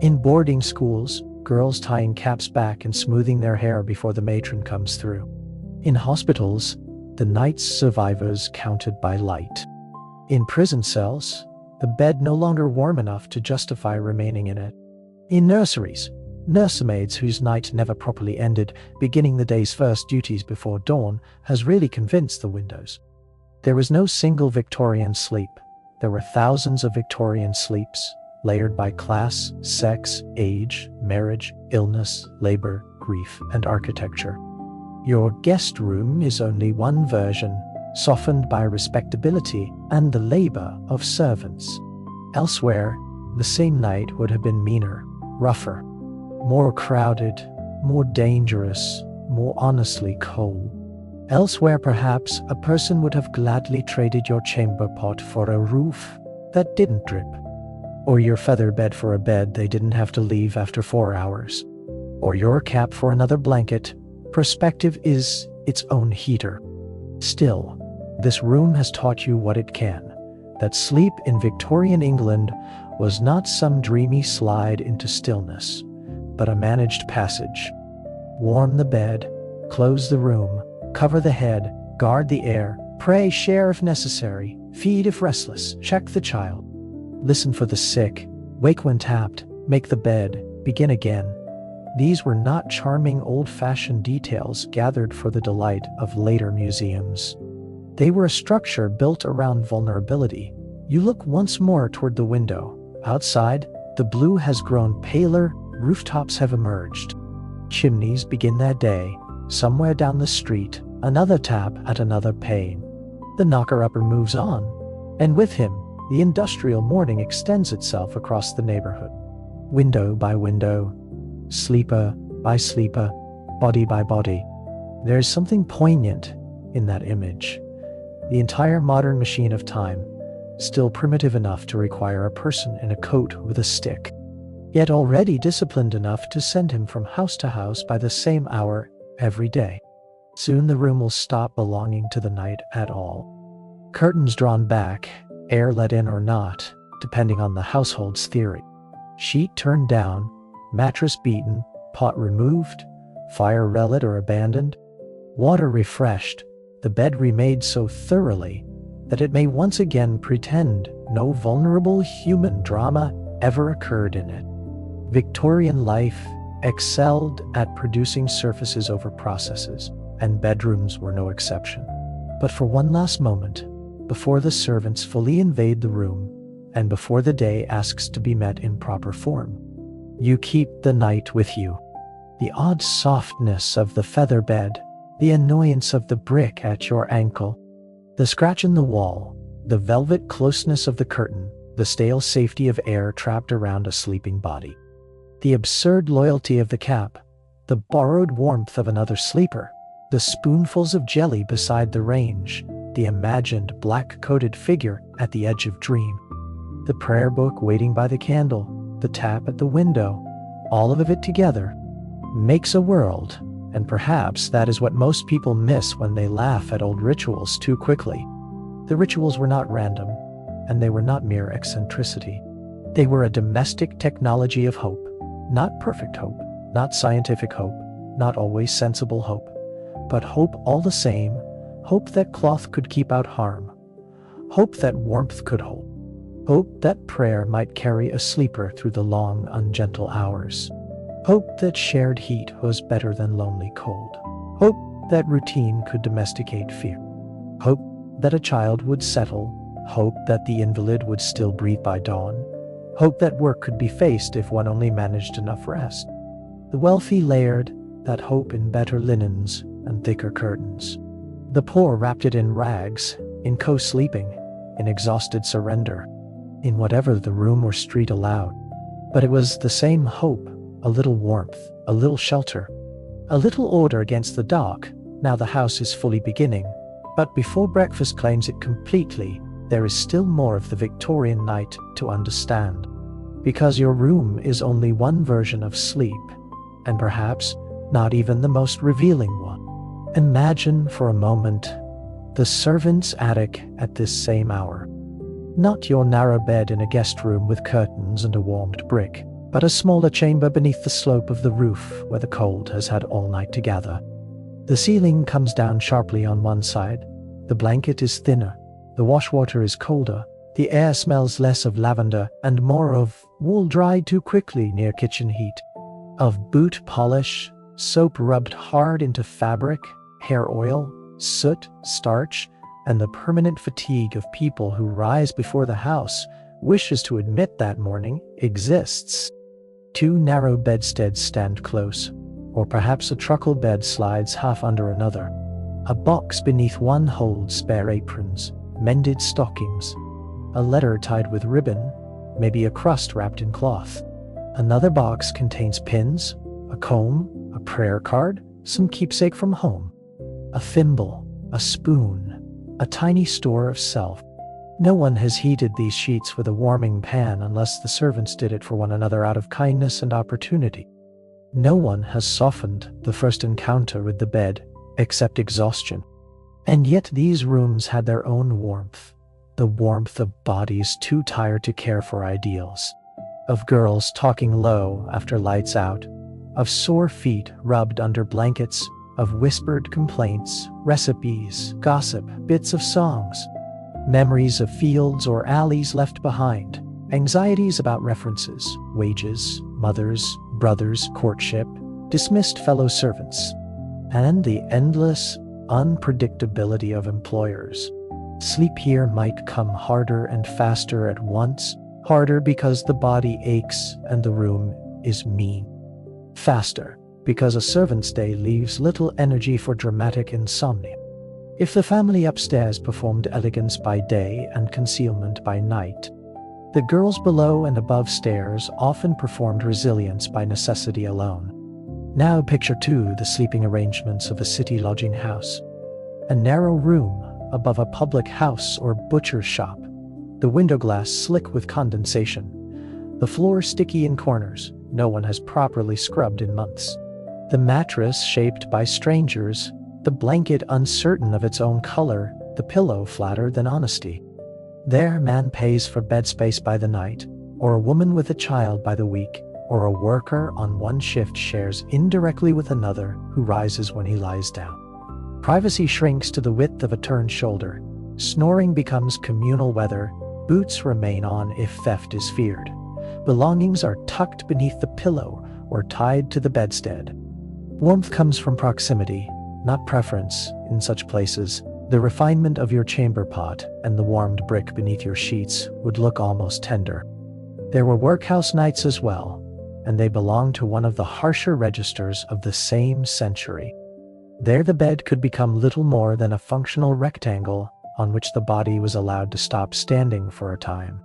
In boarding schools, girls tying caps back and smoothing their hair before the matron comes through. In hospitals, the night's survivors counted by light. In prison cells, the bed no longer warm enough to justify remaining in it. In nurseries, nursemaids whose night never properly ended, beginning the day's first duties before dawn, has really convinced the windows. There was no single Victorian sleep. There were thousands of Victorian sleeps, layered by class, sex, age, marriage, illness, labor, grief, and architecture. Your guest room is only one version, softened by respectability and the labor of servants. Elsewhere, the same night would have been meaner, rougher, more crowded, more dangerous, more honestly cold. Elsewhere, perhaps, a person would have gladly traded your chamber pot for a roof that didn't drip, or your feather bed for a bed they didn't have to leave after 4 hours, or your cap for another blanket. Perspective is its own heater. Still, this room has taught you what it can, that sleep in Victorian England was not some dreamy slide into stillness, but a managed passage. Warm the bed, close the room, cover the head, guard the air, pray, share if necessary, feed if restless, check the child. Listen for the sick, wake when tapped, make the bed, begin again. These were not charming old-fashioned details gathered for the delight of later museums. They were a structure built around vulnerability. You look once more toward the window. Outside, the blue has grown paler, rooftops have emerged. Chimneys begin their day. Somewhere down the street, another tap at another pane. The knocker-upper moves on, and with him, the industrial morning extends itself across the neighborhood. Window by window, sleeper by sleeper, body by body. There is something poignant in that image. The entire modern machine of time, still primitive enough to require a person in a coat with a stick, yet already disciplined enough to send him from house to house by the same hour every day. Soon the room will stop belonging to the night at all. Curtains drawn back, air let in or not, depending on the household's theory. Sheet turned down, mattress beaten, pot removed, fire relit or abandoned, water refreshed, the bed remade so thoroughly that it may once again pretend no vulnerable human drama ever occurred in it. Victorian life excelled at producing surfaces over processes, and bedrooms were no exception. But for one last moment, before the servants fully invade the room, and before the day asks to be met in proper form, you keep the night with you. The odd softness of the feather bed, the annoyance of the brick at your ankle, the scratch in the wall, the velvet closeness of the curtain, the stale safety of air trapped around a sleeping body, the absurd loyalty of the cap, the borrowed warmth of another sleeper, the spoonfuls of jelly beside the range, the imagined black-coated figure at the edge of dream, the prayer book waiting by the candle, the tap at the window, all of it together makes a world, and perhaps that is what most people miss when they laugh at old rituals too quickly. The rituals were not random, and they were not mere eccentricity. They were a domestic technology of hope, not perfect hope, not scientific hope, not always sensible hope, but hope all the same, hope that cloth could keep out harm, hope that warmth could hold, hope that prayer might carry a sleeper through the long, ungentle hours, hope that shared heat was better than lonely cold, hope that routine could domesticate fear, hope that a child would settle, hope that the invalid would still breathe by dawn, hope that work could be faced if one only managed enough rest. The wealthy layered that hope in better linens and thicker curtains. The poor wrapped it in rags, in co-sleeping, in exhausted surrender, in whatever the room or street allowed. But it was the same hope, a little warmth, a little shelter, a little order against the dark. Now the house is fully beginning, but before breakfast claims it completely, there is still more of the Victorian night to understand. Because your room is only one version of sleep, and perhaps not even the most revealing one. Imagine for a moment the servant's attic at this same hour. Not your narrow bed in a guest room with curtains and a warmed brick, but a smaller chamber beneath the slope of the roof where the cold has had all night to gather. The ceiling comes down sharply on one side, the blanket is thinner, the washwater is colder, the air smells less of lavender and more of wool dried too quickly near kitchen heat, of boot polish, soap rubbed hard into fabric, hair oil, soot, starch, and the permanent fatigue of people who rise before the house wishes to admit that morning exists. Two narrow bedsteads stand close, or perhaps a truckle bed slides half under another. A box beneath one holds spare aprons, mended stockings, a letter tied with ribbon, maybe a crust wrapped in cloth. Another box contains pins, a comb, a prayer card, some keepsake from home, a thimble, a spoon, a tiny store of self. No one has heated these sheets with a warming pan unless the servants did it for one another out of kindness and opportunity. No one has softened the first encounter with the bed, except exhaustion. And yet these rooms had their own warmth, the warmth of bodies too tired to care for ideals, of girls talking low after lights out, of sore feet rubbed under blankets, of whispered complaints, recipes, gossip, bits of songs, memories of fields or alleys left behind, anxieties about references, wages, mothers, brothers, courtship, dismissed fellow servants, and the endless unpredictability of employers. Sleep here might come harder and faster at once, harder because the body aches and the room is mean. Faster, because a servant's day leaves little energy for dramatic insomnia. If the family upstairs performed elegance by day and concealment by night, the girls below and above stairs often performed resilience by necessity alone. Now picture too the sleeping arrangements of a city lodging house. A narrow room above a public house or butcher's shop, the window glass slick with condensation, the floor sticky in corners no one has properly scrubbed in months, the mattress shaped by strangers, the blanket uncertain of its own color, the pillow flatter than honesty. There man pays for bed space by the night, or a woman with a child by the week, or a worker on one shift shares indirectly with another who rises when he lies down. Privacy shrinks to the width of a turned shoulder. Snoring becomes communal weather. Boots remain on if theft is feared. Belongings are tucked beneath the pillow or tied to the bedstead. Warmth comes from proximity, not preference. In such places, the refinement of your chamber pot and the warmed brick beneath your sheets would look almost tender. There were workhouse nights as well, and they belonged to one of the harsher registers of the same century. There the bed could become little more than a functional rectangle on which the body was allowed to stop standing for a time.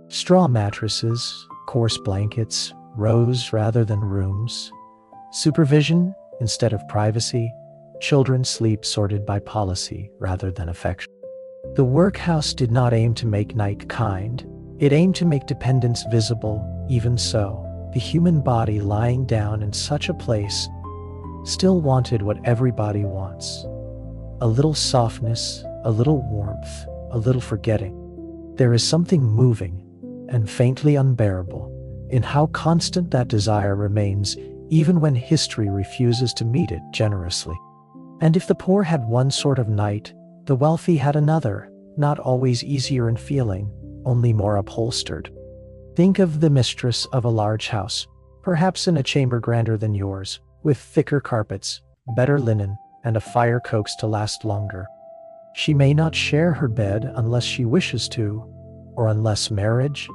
Straw mattresses, coarse blankets, rows rather than rooms. Supervision instead of privacy. Children's sleep sorted by policy rather than affection. The workhouse did not aim to make night kind, it aimed to make dependence visible. Even so, the human body lying down in such a place still wanted what everybody wants. A little softness, a little warmth, a little forgetting. There is something moving and faintly unbearable in how constant that desire remains even when history refuses to meet it generously. And if the poor had one sort of night, the wealthy had another, not always easier in feeling, only more upholstered. Think of the mistress of a large house, perhaps in a chamber grander than yours, with thicker carpets, better linen, and a fire coaxed to last longer. She may not share her bed unless she wishes to, or unless marriage,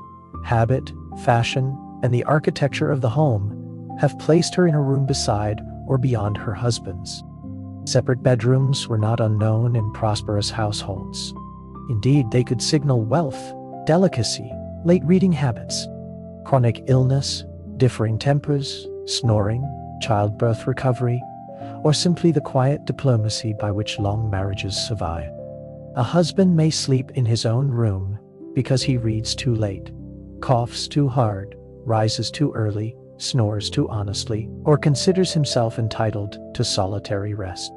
habit, fashion, and the architecture of the home have placed her in a room beside or beyond her husband's. Separate bedrooms were not unknown in prosperous households. Indeed, they could signal wealth, delicacy, late reading habits, chronic illness, differing tempers, snoring, childbirth recovery, or simply the quiet diplomacy by which long marriages survive. A husband may sleep in his own room because he reads too late, coughs too hard, rises too early, snores too honestly, or considers himself entitled to solitary rest.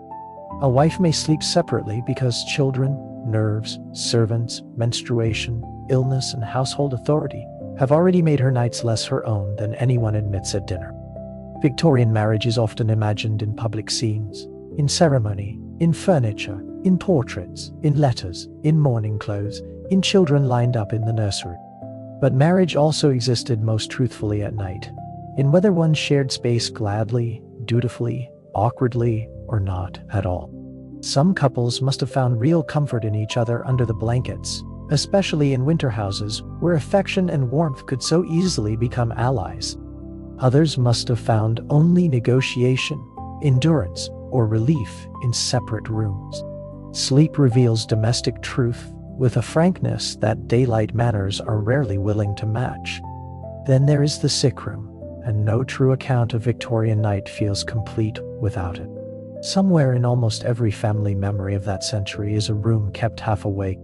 A wife may sleep separately because children, nerves, servants, menstruation, illness, and household authority have already made her nights less her own than anyone admits at dinner. Victorian marriage is often imagined in public scenes, in ceremony, in furniture, in portraits, in letters, in mourning clothes, in children lined up in the nursery. But marriage also existed most truthfully at night, in whether one shared space gladly, dutifully, awkwardly, or not at all. Some couples must have found real comfort in each other under the blankets, especially in winter houses where affection and warmth could so easily become allies. Others must have found only negotiation, endurance, or relief in separate rooms. Sleep reveals domestic truth with a frankness that daylight manners are rarely willing to match. Then there is the sickroom, and no true account of Victorian night feels complete without it. Somewhere in almost every family memory of that century is a room kept half awake,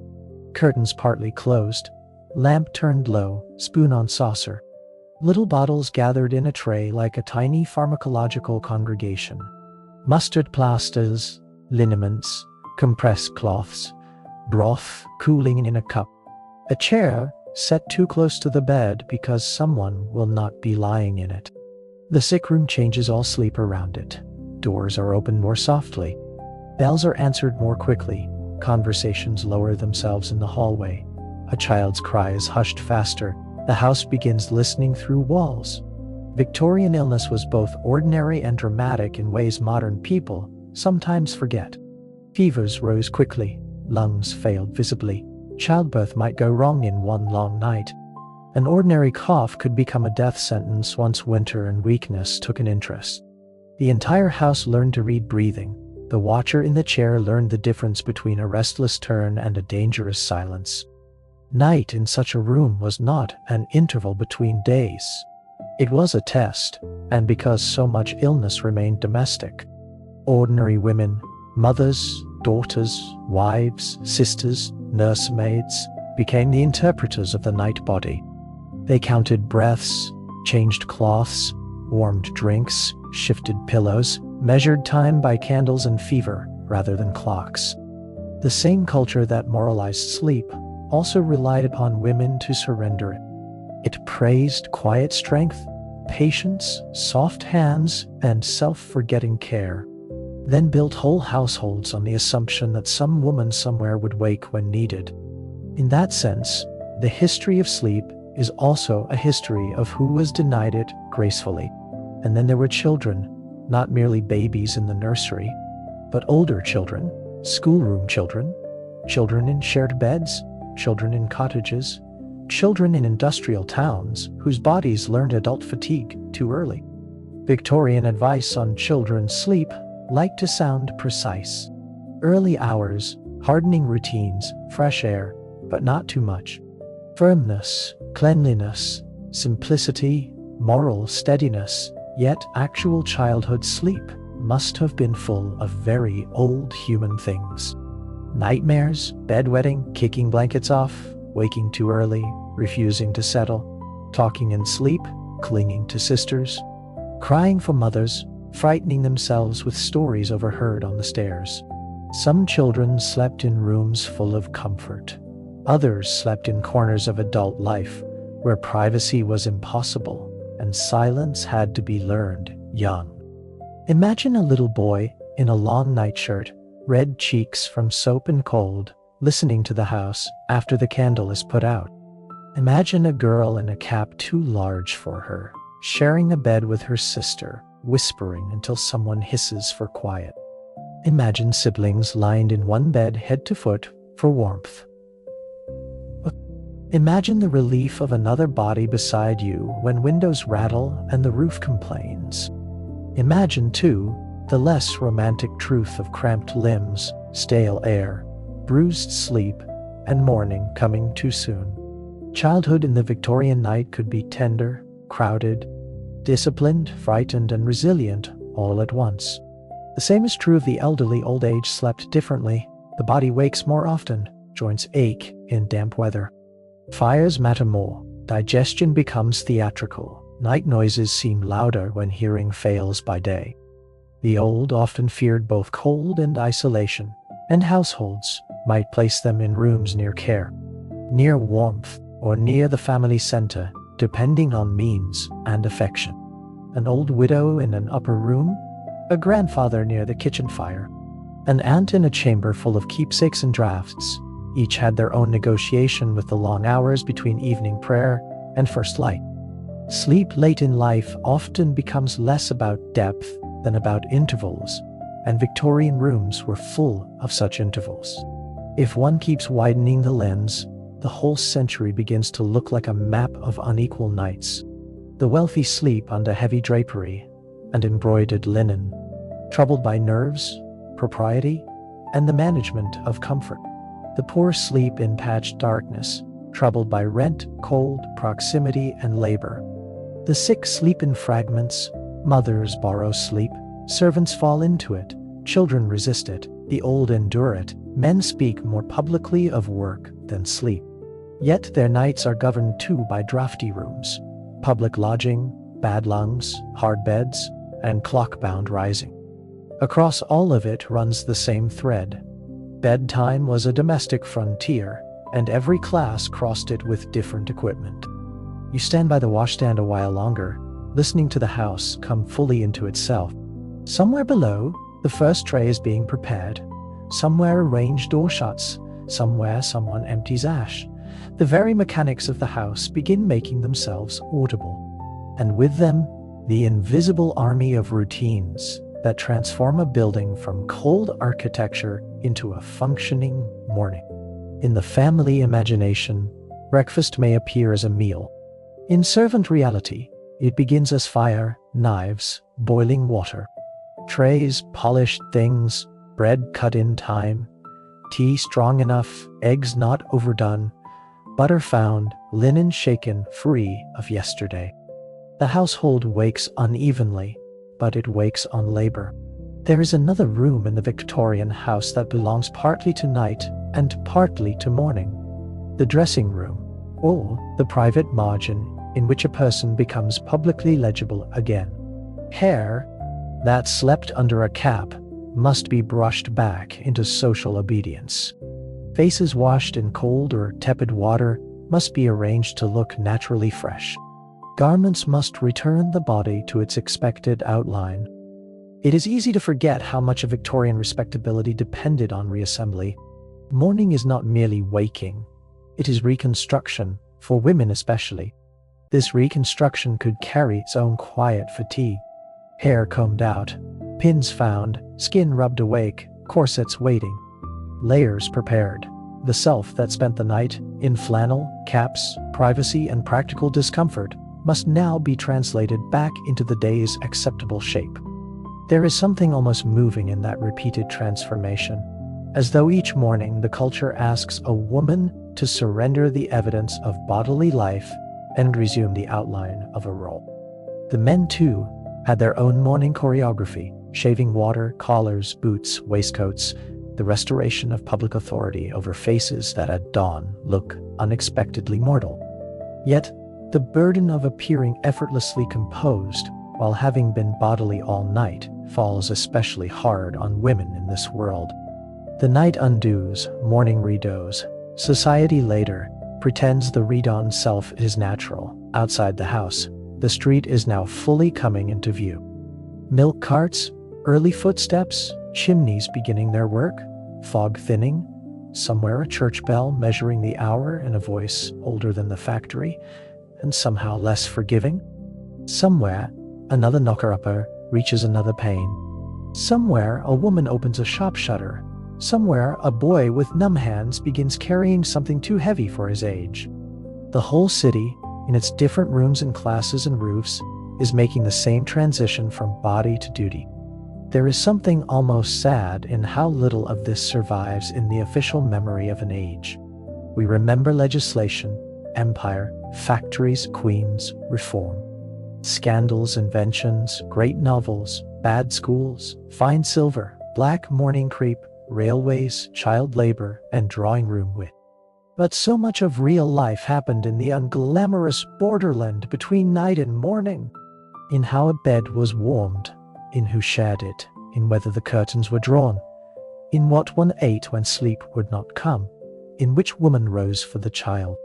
curtains partly closed, lamp turned low, spoon on saucer, little bottles gathered in a tray like a tiny pharmacological congregation, mustard plasters, liniments, compressed cloths, broth cooling in a cup, a chair set too close to the bed because someone will not be lying in it. The sickroom changes all sleep around it. Doors are opened more softly. Bells are answered more quickly. Conversations lower themselves in the hallway. A child's cry is hushed faster. The house begins listening through walls. Victorian illness was both ordinary and dramatic in ways modern people sometimes forget. Fevers rose quickly. Lungs failed visibly. Childbirth might go wrong in one long night. An ordinary cough could become a death sentence once winter and weakness took an interest. The entire house learned to read breathing. The watcher in the chair learned the difference between a restless turn and a dangerous silence. Night in such a room was not an interval between days. It was a test, and because so much illness remained domestic, ordinary women, mothers, daughters, wives, sisters, nursemaids, became the interpreters of the night body. They counted breaths, changed cloths, warmed drinks, shifted pillows, measured time by candles and fever rather than clocks. The same culture that moralized sleep also relied upon women to surrender it. It praised quiet strength, patience, soft hands, and self-forgetting care, then built whole households on the assumption that some woman somewhere would wake when needed. In that sense, the history of sleep is also a history of who was denied it gracefully. And then there were children, not merely babies in the nursery, but older children, schoolroom children, children in shared beds, children in cottages, children in industrial towns whose bodies learned adult fatigue too early. Victorian advice on children's sleep liked to sound precise. Early hours, hardening routines, fresh air, but not too much. Firmness, cleanliness, simplicity, moral steadiness, yet actual childhood sleep must have been full of very old human things. Nightmares, bedwetting, kicking blankets off, waking too early, refusing to settle, talking in sleep, clinging to sisters, crying for mothers, frightening themselves with stories overheard on the stairs. Some children slept in rooms full of comfort. Others slept in corners of adult life where privacy was impossible and silence had to be learned young. Imagine a little boy in a long nightshirt, red cheeks from soap and cold, listening to the house after the candle is put out. Imagine a girl in a cap too large for her, sharing a bed with her sister, whispering until someone hisses for quiet. Imagine siblings lined in one bed head to foot for warmth. Imagine the relief of another body beside you when windows rattle and the roof complains. Imagine, too, the less romantic truth of cramped limbs, stale air, bruised sleep, and morning coming too soon. Childhood in the Victorian night could be tender, crowded, disciplined, frightened, and resilient all at once. The same is true of the elderly. Old age slept differently. The body wakes more often, joints ache in damp weather. Fires matter more, digestion becomes theatrical, night noises seem louder when hearing fails by day. The old often feared both cold and isolation, and households might place them in rooms near care, near warmth, or near the family center, depending on means and affection. An old widow in an upper room, a grandfather near the kitchen fire, an aunt in a chamber full of keepsakes and drafts. Each had their own negotiation with the long hours between evening prayer and first light. Sleep late in life often becomes less about depth than about intervals, and Victorian rooms were full of such intervals. If one keeps widening the lens, the whole century begins to look like a map of unequal nights. The wealthy sleep under heavy drapery and embroidered linen, troubled by nerves, propriety, and the management of comfort. The poor sleep in patched darkness, troubled by rent, cold, proximity, and labor. The sick sleep in fragments. Mothers borrow sleep, servants fall into it, children resist it, the old endure it. Men speak more publicly of work than sleep. Yet their nights are governed too by drafty rooms, public lodging, bad lungs, hard beds, and clock-bound rising. Across all of it runs the same thread. Bedtime was a domestic frontier, and every class crossed it with different equipment. You stand by the washstand a while longer, listening to the house come fully into itself. Somewhere below, the first tray is being prepared. Somewhere a range door shuts. Somewhere someone empties ash. The very mechanics of the house begin making themselves audible. And with them, the invisible army of routines that transform a building from cold architecture into a functioning morning. In the family imagination, breakfast may appear as a meal. In servant reality, it begins as fire, knives, boiling water, trays, polished things, bread cut in time, tea strong enough, eggs not overdone, butter found, linen shaken free of yesterday. The household wakes unevenly, but it wakes on labor. There is another room in the Victorian house that belongs partly to night and partly to morning. The dressing room, or the private margin in which a person becomes publicly legible again. Hair that slept under a cap must be brushed back into social obedience. Faces washed in cold or tepid water must be arranged to look naturally fresh. Garments must return the body to its expected outline. It is easy to forget how much of Victorian respectability depended on reassembly. Mourning is not merely waking, it is reconstruction, for women especially. This reconstruction could carry its own quiet fatigue. Hair combed out, pins found, skin rubbed awake, corsets waiting. Layers prepared. The self that spent the night in flannel, caps, privacy, and practical discomfort must now be translated back into the day's acceptable shape. There is something almost moving in that repeated transformation, as though each morning the culture asks a woman to surrender the evidence of bodily life and resume the outline of a role. The men, too, had their own morning choreography, shaving water, collars, boots, waistcoats, the restoration of public authority over faces that at dawn look unexpectedly mortal. Yet, the burden of appearing effortlessly composed while having been bodily all night falls especially hard on women in this world. The night undoes, morning redoes. Society later pretends the redone self is natural. Outside the house, the street is now fully coming into view. Milk carts, early footsteps, chimneys beginning their work, fog thinning, somewhere a church bell measuring the hour in a voice older than the factory, and somehow less forgiving. Somewhere, another knocker-upper reaches another pane. Somewhere, a woman opens a shop shutter. Somewhere, a boy with numb hands begins carrying something too heavy for his age. The whole city, in its different rooms and classes and roofs, is making the same transition from body to duty. There is something almost sad in how little of this survives in the official memory of an age. We remember legislation, empire, factories, queens, reform. Scandals, inventions, great novels, bad schools, fine silver, black morning creep, railways, child labor, and drawing room wit. But so much of real life happened in the unglamorous borderland between night and morning. In how a bed was warmed, in who shared it, in whether the curtains were drawn, in what one ate when sleep would not come, in which woman rose for the child,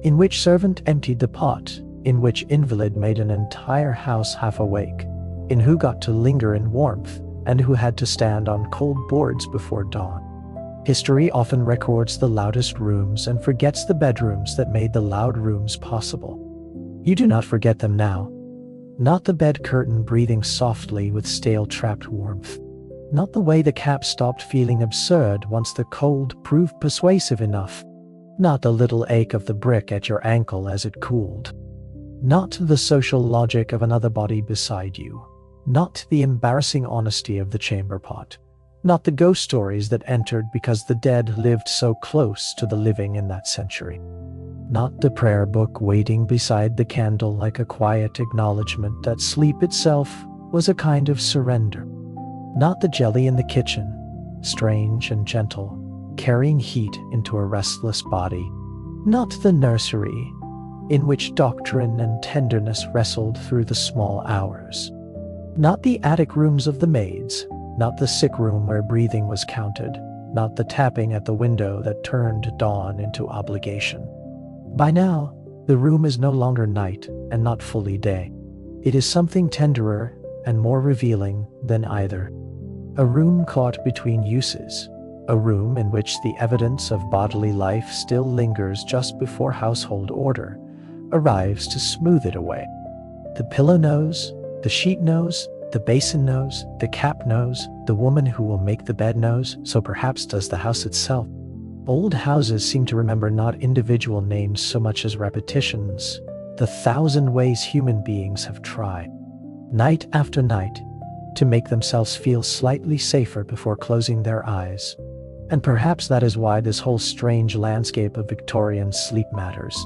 in which servant emptied the pot, in which invalid made an entire house half awake, in who got to linger in warmth, and who had to stand on cold boards before dawn. History often records the loudest rooms and forgets the bedrooms that made the loud rooms possible. You do not forget them now. Not the bed curtain breathing softly with stale trapped warmth. Not the way the cap stopped feeling absurd once the cold proved persuasive enough. Not the little ache of the brick at your ankle as it cooled. Not the social logic of another body beside you. Not the embarrassing honesty of the chamber pot. Not the ghost stories that entered because the dead lived so close to the living in that century. Not the prayer book waiting beside the candle like a quiet acknowledgement that sleep itself was a kind of surrender. Not the jelly in the kitchen, strange and gentle, carrying heat into a restless body. Not the nursery, in which doctrine and tenderness wrestled through the small hours. Not the attic rooms of the maids, not the sick room where breathing was counted, not the tapping at the window that turned dawn into obligation. By now, the room is no longer night and not fully day. It is something tenderer and more revealing than either. A room caught between uses, a room in which the evidence of bodily life still lingers just before household order arrives to smooth it away. The pillow knows, the sheet knows, the basin knows, the cap knows, the woman who will make the bed knows, so perhaps does the house itself. Old houses seem to remember not individual names so much as repetitions, the 1,000 ways human beings have tried, night after night, to make themselves feel slightly safer before closing their eyes. And perhaps that is why this whole strange landscape of Victorian sleep matters.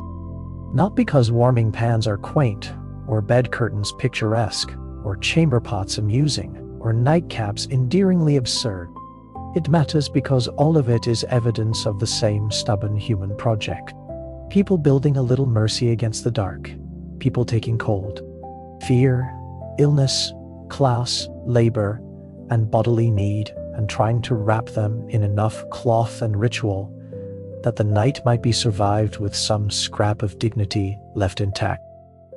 Not because warming pans are quaint, or bed curtains picturesque, or chamber pots amusing, or nightcaps endearingly absurd. It matters because all of it is evidence of the same stubborn human project. People building a little mercy against the dark. People taking cold, fear, illness, class, labor, and bodily need, and trying to wrap them in enough cloth and ritual that the night might be survived with some scrap of dignity left intact.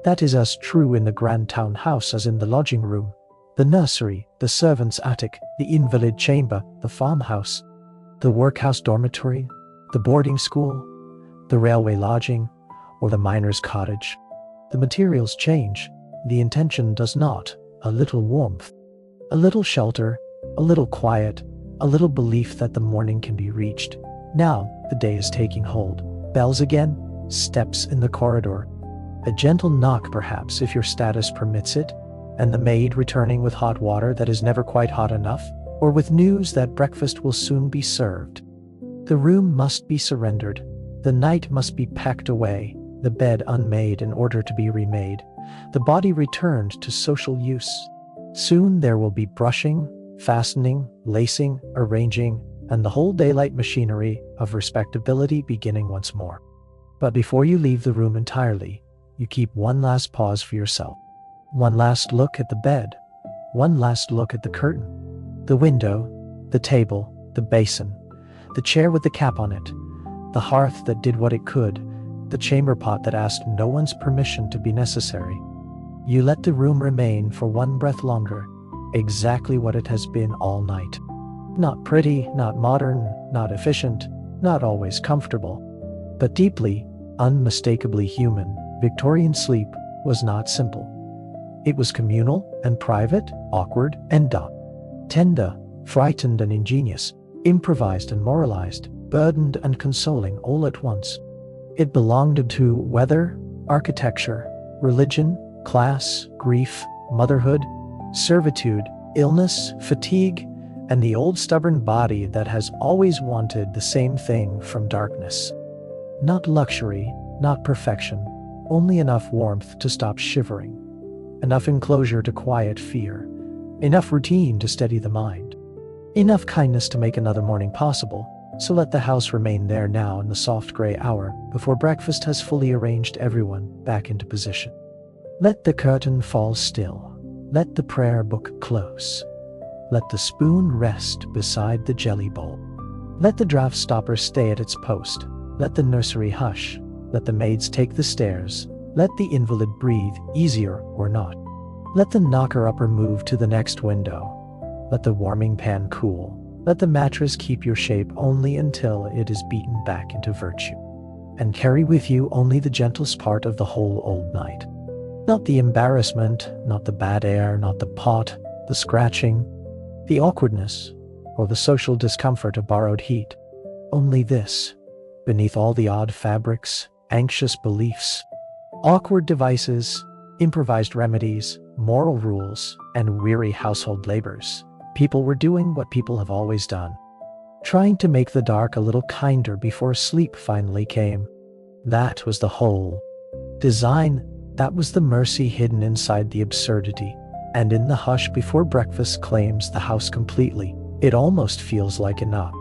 That is as true in the grand town house as in the lodging room, the nursery, the servant's attic, the invalid chamber, the farmhouse, the workhouse dormitory, the boarding school, the railway lodging, or the miner's cottage. The materials change, the intention does not. A little warmth, a little shelter, a little quiet, a little belief that the morning can be reached. Now the day is taking hold. Bells again, steps in the corridor. A gentle knock perhaps if your status permits it, and the maid returning with hot water that is never quite hot enough, or with news that breakfast will soon be served. The room must be surrendered, the night must be packed away, the bed unmade in order to be remade, the body returned to social use. Soon there will be brushing, fastening, lacing, arranging, and the whole daylight machinery of respectability beginning once more. But before you leave the room entirely, you keep one last pause for yourself. One last look at the bed. One last look at the curtain. The window, the table, the basin, the chair with the cap on it, the hearth that did what it could, the chamber pot that asked no one's permission to be necessary. You let the room remain for one breath longer, exactly what it has been all night. Not pretty, not modern, not efficient, not always comfortable, but deeply, unmistakably human. Victorian sleep was not simple. It was communal and private, awkward and tender, frightened and ingenious, improvised and moralized, burdened and consoling all at once. It belonged to weather, architecture, religion, class, grief, motherhood, servitude, illness, fatigue, and the old stubborn body that has always wanted the same thing from darkness. Not luxury, not perfection, only enough warmth to stop shivering, enough enclosure to quiet fear, enough routine to steady the mind, enough kindness to make another morning possible. So let the house remain there now in the soft gray hour before breakfast has fully arranged everyone back into position. Let the curtain fall still. Let the prayer book close. Let the spoon rest beside the jelly bowl. Let the draft stopper stay at its post. Let the nursery hush. Let the maids take the stairs. Let the invalid breathe, easier or not. Let the knocker-upper move to the next window. Let the warming pan cool. Let the mattress keep your shape only until it is beaten back into virtue, and carry with you only the gentlest part of the whole old night. Not the embarrassment, not the bad air, not the pot, the scratching, the awkwardness, or the social discomfort of borrowed heat. Only this, beneath all the odd fabrics, anxious beliefs, awkward devices, improvised remedies, moral rules, and weary household labors. People were doing what people have always done, trying to make the dark a little kinder before sleep finally came. That was the whole design. That was the mercy hidden inside the absurdity. And in the hush before breakfast claims the house completely, it almost feels like enough.